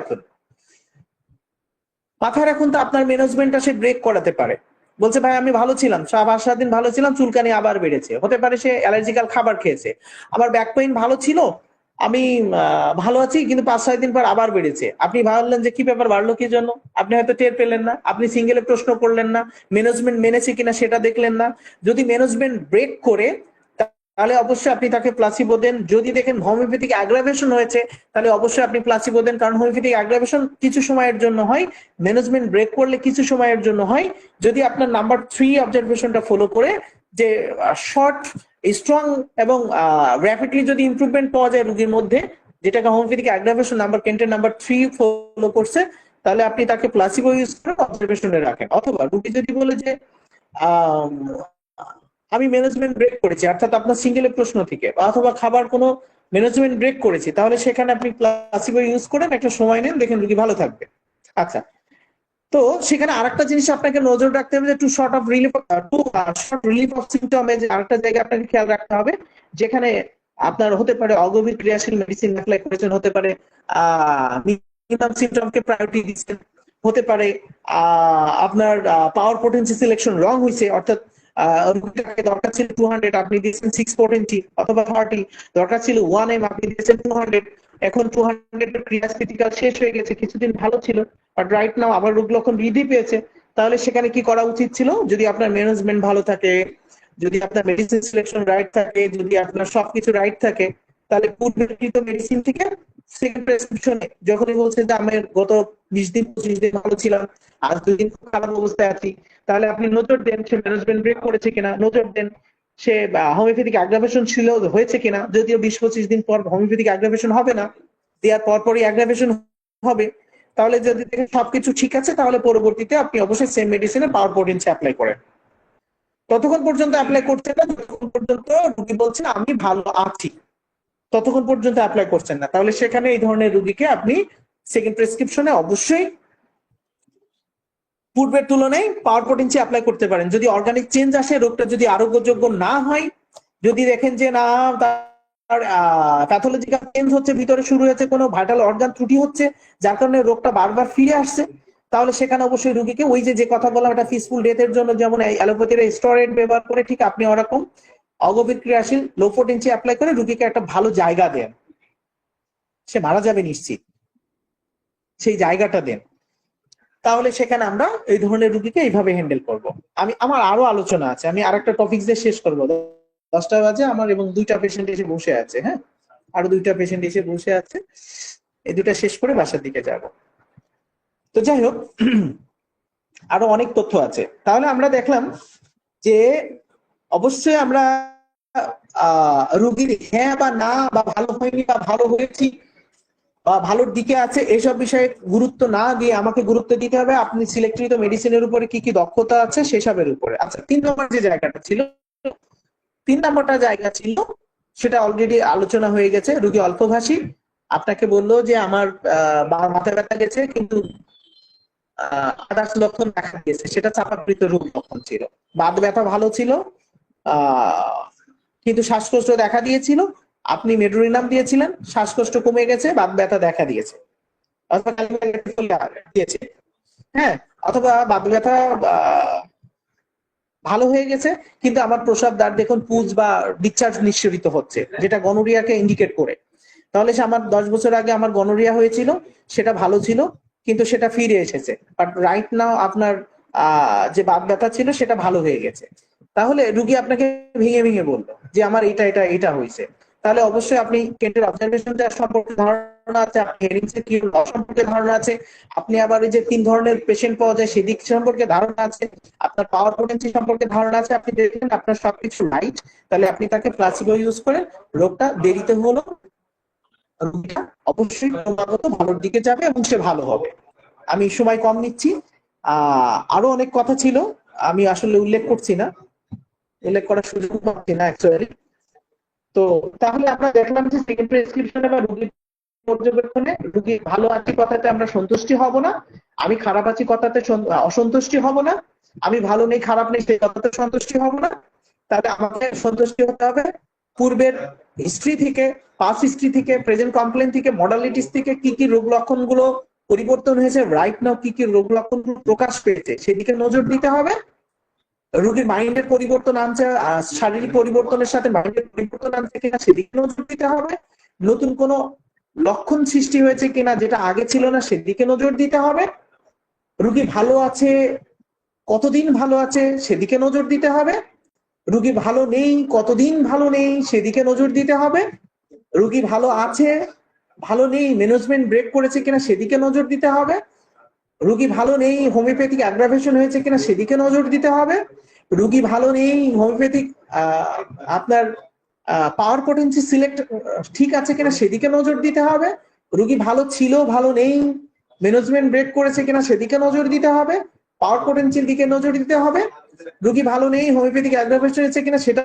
রাখুন তো আপনার ম্যানেজমেন্টটা সে ব্রেক করাতে পারে। বলছে ভাই আমি ভালো ছিলাম, 5-7 দিন ভালো ছিলাম, চুলকানি আবার বেড়েছে। হতে পারে সে অ্যালার্জিক্যাল খাবার খেয়েছে। আমার ব্যাক পেইন ভালো ছিল, আমি ভালো আছি, কিন্তু 5-6 দিন পর আবার বেড়েছে। আপনি ভাবলেন যে কি ব্যাপার, বাড়লো কি জন্য, আপনি হয়তো টের পেলেন না, আপনি সিঙ্গেলে প্রশ্ন করলেন না, ম্যানেজমেন্ট মেনেছে কিনা সেটা দেখলেন না। যদি ম্যানেজমেন্ট ব্রেক করে তাহলে অবশ্যই আপনি তাকে প্লাসিবো দেন। যদি দেখেন হোমিওপ্যাথিক অ্যাগ্রাভেশন হয়েছে তাহলে অবশ্যই আপনি প্লাসিবো দেন, কারণ হোমিওপ্যাথিক অ্যাগ্রাভেশন কিছু সময়ের জন্য হয়, ম্যানেজমেন্ট ব্রেক করলে কিছু সময়ের জন্য হয়। যদি আপনার নাম্বার 3 অবজারভেশনটা ফলো করে যে শর্ট, স্ট্রং এবং র্যাপিডলি যদি ইমপ্রুভমেন্ট পাওয়া যায় রোগীর মধ্যে, যেটাকে হোমিওপ্যাথিক অ্যাগ্রাভেশন নাম্বার কেন্টের নাম্বার 3 ফলো করছে, তাহলে আপনি তাকে প্লাসিবো ইউজ করে অবজারভেশনে রাখেন। অথবা রোগী যদি বলে যে আমি ম্যানেজমেন্ট ব্রেক করেছি, অর্থাৎ আপনার সিঙ্গেলে প্রশ্ন থেকে, অথবা খাবার কোনো ম্যানেজমেন্ট ব্রেক করেছি, তাহলে সেখানে আপনি প্লাসিবো ইউজ করেন, একটা সময় নেন, দেখেন রোগী ভালো থাকবে। আচ্ছা, তো সেখানে আরেকটা জিনিস আপনাকে নজর রাখতে হবে যে টু শর্ট রিলিফ অফ সিমটমে যে আরেকটা জায়গা আপনাকে খেয়াল রাখতে হবে, যেখানে আপনার হতে পারে অগভীর ক্রিয়াশীল মেডিসিন অ্যাপ্লাই করেছেন, হতে পারে মিনিমাম সিমটমকে প্রায়োরিটি দিচ্ছেন, হতে পারে আপনার পাওয়ার পোটেন্সি সিলেকশন রং হয়েছে, অর্থাৎ রোগীটাকে দরকার ছিল 200, আপনি দিয়েছেন 640, অথবা 30, দরকার ছিল 1M, আপনি দিয়েছেন 200। এখন 200 এর ক্রিয়াস্থিতিকাল শেষ হয়ে গেছে, কিছুদিন ভালো ছিল, বাট রাইট নাও আবার রোগ লক্ষণ বৃদ্ধি পেয়েছে। তাহলে সেখানে কি করা উচিত ছিল? যদি আপনার ম্যানেজমেন্ট ভালো থাকে, যদি আপনার মেডিসিন সিলেকশন রাইট থাকে, যদি আপনার সবকিছু রাইট থাকে, তাহলে পূর্বেকৃত মেডিসিন থেকে সেকেন্ড প্রেসক্রিপশনে যখনই বলছে যে আমি গত 20 দিন 25 দিন ভালো ছিলাম, আজ 2 দিন খুব খারাপ অবস্থায় আছি, তাহলে আপনি নজর দেন সে ম্যানেজমেন্ট ব্রেক করেছে কিনা, নজর দেন সে হোমিওপ্যাথিক অ্যাগ্রাভেশন ছিল হয়েছে কিনা। যদিও 20-25 দিন পর হোমিওপ্যাথিক অ্যাগ্রাভেশন হবে না, দেওয়ার পরপরই অ্যাগ্রাভেশন হবে। তাহলে যদি দেখেন সবকিছু ঠিক আছে, তাহলে পরবর্তীতে আপনি অবশ্যই সেম মেডিসিনে পাওয়ার পোটেন্সি অ্যাপ্লাই করেন। ততক্ষণ পর্যন্ত অ্যাপ্লাই করছেন না যতক্ষণ পর্যন্ত রোগী বলছে আমি ভালো আছি, ততক্ষণ পর্যন্ত অ্যাপ্লাই করছেন না। তাহলে সেখানে এই ধরনের রোগীকে আপনি সেকেন্ড প্রেসক্রিপশনে অবশ্যই পূর্বের তুলনায় পাওয়ার পোটেন্সি অ্যাপ্লাই করতে পারেন। যদি অর্গানিক চেঞ্জ আসে, রোগটা যদি আরোগ্যযোগ্য না হয়, যদি দেখেন যে না তার প্যাথোলজিক্যাল চেঞ্জ হচ্ছে, ভিতরে শুরু হয়েছে কোনো ভাইটাল অর্গান ত্রুটি হচ্ছে, যার কারণে রোগটা বারবার ফিরে আসছে, তাহলে সেখানে অবশ্যই রোগীকে ওই যে কথা বললাম একটা পিসফুল ডেথের জন্য যেমন অ্যালোপ্যাথির স্টেরয়েড ব্যবহার করে, ঠিক আপনি ওরকম অগভীর ক্রিয়াশীল লো পোটেন্সি অ্যাপ্লাই করে রোগীকে একটা ভালো জায়গা দেন, সে মারা যাবে নিশ্চিত, সেই জায়গাটা দেন। তাহলে সেখানে আমরা এই ধরনের রোগীকে এইভাবে হ্যান্ডেল করব। আমার আরো আলোচনা আছে, আমি আরেকটা টপিক দিয়ে শেষ করবো। 10টা বাজে আমার, এবং 2টা পেশেন্ট এসে বসে আছে। হ্যাঁ, আরো 2টা পেশেন্ট এসে বসে আছে, এই 2টা শেষ করে বাসার দিকে যাব। তো যাই হোক, আরো অনেক তথ্য আছে। তাহলে আমরা দেখলাম যে অবশ্যই আমরা রোগীর হ্যাঁ বা না, বা ভালো হয়নি বা ভালো হয়েছি বা ভালোর দিকে আছে, এইসব বিষয়ে গুরুত্ব না দিয়ে আমাকে গুরুত্ব দিতে হবে আপনি সিলেক্টকৃত মেডিসিনের উপরে কি কি দক্ষতা আছে সেসবের উপরে। আচ্ছা, 3 নম্বর যে জায়গাটা ছিল, 3 নম্বরটা জায়গা ছিল, সেটা অলরেডি আলোচনা হয়ে গেছে। রোগী অল্পভাষী, আপনাকে বললো যে আমার মাথা ব্যথা গেছে, কিন্তু আদার্স লক্ষণ দেখা দিয়েছে, সেটা চাপাকৃত রোগ লক্ষণ ছিল। বাত ব্যথা ভালো ছিল, কিন্তু শ্বাসকষ্ট দেখা দিয়েছিল, আপনি মেডোরিনাম দিয়েছিলেন, শ্বাসকষ্ট কমে গেছে, বাত ব্যথা দেখা দিয়েছে, অথবা দিয়েছে, হ্যাঁ, অথবা বাত ব্যথা ভালো হয়ে গেছে, কিন্তু আমার প্রস্রাব দ্বার দেখুন পুজ বা ডিসচার্জ নিঃসরিত হচ্ছে, যেটা গনোরিয়াকে ইন্ডিকেট করে। তাহলে সে আমার 10 বছর আগে আমার গনোরিয়া হয়েছিল, সেটা ভালো ছিল, কিন্তু সেটা ফিরে এসেছে, বাট রাইট নাও আপনার যে বাত ব্যথা ছিল সেটা ভালো হয়ে গেছে। তাহলে রুগী আপনাকে ভেঙে ভেঙে বললো যে আমার এটা হয়েছে, তাহলে অবশ্যই আপনি কেন্টের অবজারভেশন সম্পর্কে ধারণা আছে, আপনি হেরিংস এর কি সম্পর্কে ধারণা আছে, আপনি আবার এই যে 3 ধরনের পেশেন্ট পাওয়া যায় সেদিক সম্পর্কে ধারণা আছে, আপনার পাওয়ার পোটেন্সি সম্পর্কে ধারণা আছে, আপনি দেখেন আপনার সবকিছু রাইট, তাহলে আপনি তাকে প্লাসিবো ইউজ করেন, রোগটা দেরিতে হলো, রোগীটা অবশ্যই ক্রমাগত ভালোর দিকে যাবে এবং সে ভালো হবে। আমি সময় কম নিচ্ছি, আরো অনেক কথা ছিল, আমি আসলে উল্লেখ করছি না, উল্লেখ করার সুযোগ পাচ্ছি না অ্যাকচুয়ালি। তো তাহলে আমরা দেখলাম যে সেকেন্ড প্রেসক্রিপশনে বা রোগীর পর্যবেক্ষণে রোগী ভালো আছে কথাতে আমরা সন্তুষ্টি হব না, আমি খারাপ আছি কথাতে অসন্তুষ্টি হব না, আমি ভালো নেই খারাপ নেই সেই কথাতে সন্তুষ্টি হব না। তাহলে আমাকে সন্তুষ্টি হতে হবে পূর্বের হিস্ট্রি থেকে, পাস্ট হিস্ট্রি থেকে, প্রেজেন্ট কমপ্লেন থেকে, মডালিটিস থেকে কি কি রোগ লক্ষণ গুলো পরিবর্তন হয়েছে, রাইট নাও কি কি রোগ লক্ষণ প্রকাশ পেয়েছে সেদিকে নজর দিতে হবে। রোগীর মাইন্ডের পরিবর্তন আনছে, শারীরিক পরিবর্তনের সাথে মাইন্ডের পরিবর্তন আনছে কিনা সেদিকে নজর দিতে হবে। নতুন কোনো লক্ষণ সৃষ্টি হয়েছে কিনা যেটা আগে ছিল না সেদিকে নজর দিতে হবে। রোগী ভালো আছে, কতদিন ভালো আছে সেদিকে নজর দিতে হবে। রোগী ভালো নেই, কতদিন ভালো নেই সেদিকে নজর দিতে হবে। রোগী ভালো আছে, ভালো নেই, ম্যানেজমেন্ট ব্রেক করেছে কিনা সেদিকে নজর দিতে হবে। রোগী ভালো নেই, হোমিওপ্যাথিক অ্যাগ্রাভেশন হয়েছে কিনা সেদিকে নজর দিতে হবে। রোগী ভালো নেই, হোমিওপ্যাথিক আপনার পাওয়ার পোটেন্সি সিলেক্ট ঠিক আছে কিনা সেদিকে নজর দিতে হবে। রোগী ভালো ছিল, ভালো নেই, ম্যানেজমেন্ট ব্রেক করেছে কিনা সেদিকে নজর দিতে হবে। পাওয়ার পোটেন্সির দিকে নজর দিতে হবে। রোগী ভালো নেই, হোমিওপ্যাথিক অ্যাগ্রাভেশন হয়েছে কিনা সেটা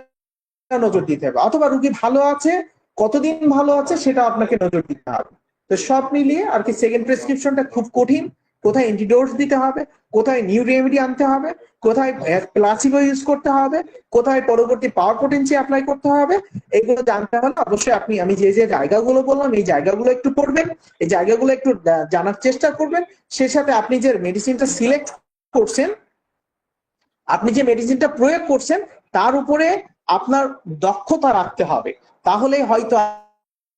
নজর দিতে হবে। অথবা রোগী ভালো আছে, কতদিন ভালো আছে সেটা আপনাকে নজর দিতে হবে। তো সব মিলিয়ে আর কি সেকেন্ড প্রেসক্রিপশনটা খুব কঠিন। কোথায় অ্যান্টিডোজ দিতে হবে, কোথায় নিউ রেমেডি আনতে হবে, কোথায় প্লাসিবো ইউজ করতে হবে, কোথায় পরবর্তী পাওয়ার পোটেন্সি অ্যাপ্লাই করতে হবে, এগুলো জানতে হলে অবশ্যই আমি যে যে জায়গাগুলো বললাম এই জায়গাগুলো একটু পড়বেন, এই জায়গাগুলো একটু জানার চেষ্টা করবেন। সেই সাথে আপনি যে মেডিসিনটা সিলেক্ট করছেন, আপনি যে মেডিসিনটা প্রয়োগ করছেন তার উপরে আপনার দক্ষতা রাখতে হবে। তাহলে হয়তো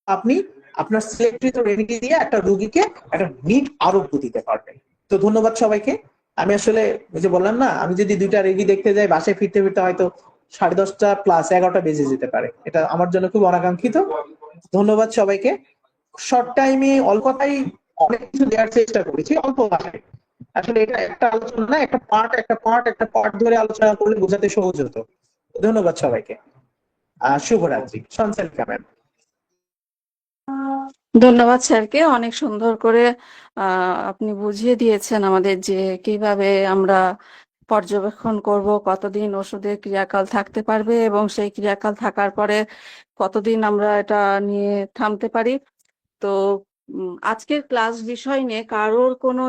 আপনি আপনার সিলেক্টকৃত রেমেডি দিয়ে একটা রোগীকে একটা নিট আরোগ্য দিতে পারবেন। তো ধন্যবাদ সবাইকে। আমি আসলে ওই যে বললাম না, আমি যদি 2টা রেগি দেখতে যাই বাসায় ফিরতে ফিরতে হয়তো 10:30 প্লাস 11টা বেজে যেতে পারে। এটা আমার জন্য খুব অনাকাঙ্ক্ষিত। ধন্যবাদ সবাইকে। শর্ট টাইমে অল্পতাই অনেক কিছু দেওয়ার চেষ্টা করেছি, অল্প ভাষায়। আসলে এটা একটা আলোচনা না, একটা পার্ট ধরে আলোচনা করলে বোঝাতে সহজ হতো। ধন্যবাদ সবাইকে। শুভরাত্রি। সঞ্চালিকা ম্যাম। ধন্যবাদ স্যারকে, অনেক সুন্দর করে আপনি বুঝিয়ে দিয়েছেন আমাদের যে কিভাবে আমরা পর্যবেক্ষণ করব, কতদিন ওষুধের ক্রিয়াকাল থাকতে পারবে এবং সেই ক্রিয়াকাল থাকার পরে কতদিন আমরা এটা নিয়ে থামতে পারি। তো আজকের ক্লাস বিষয় নিয়ে কারোর কোনো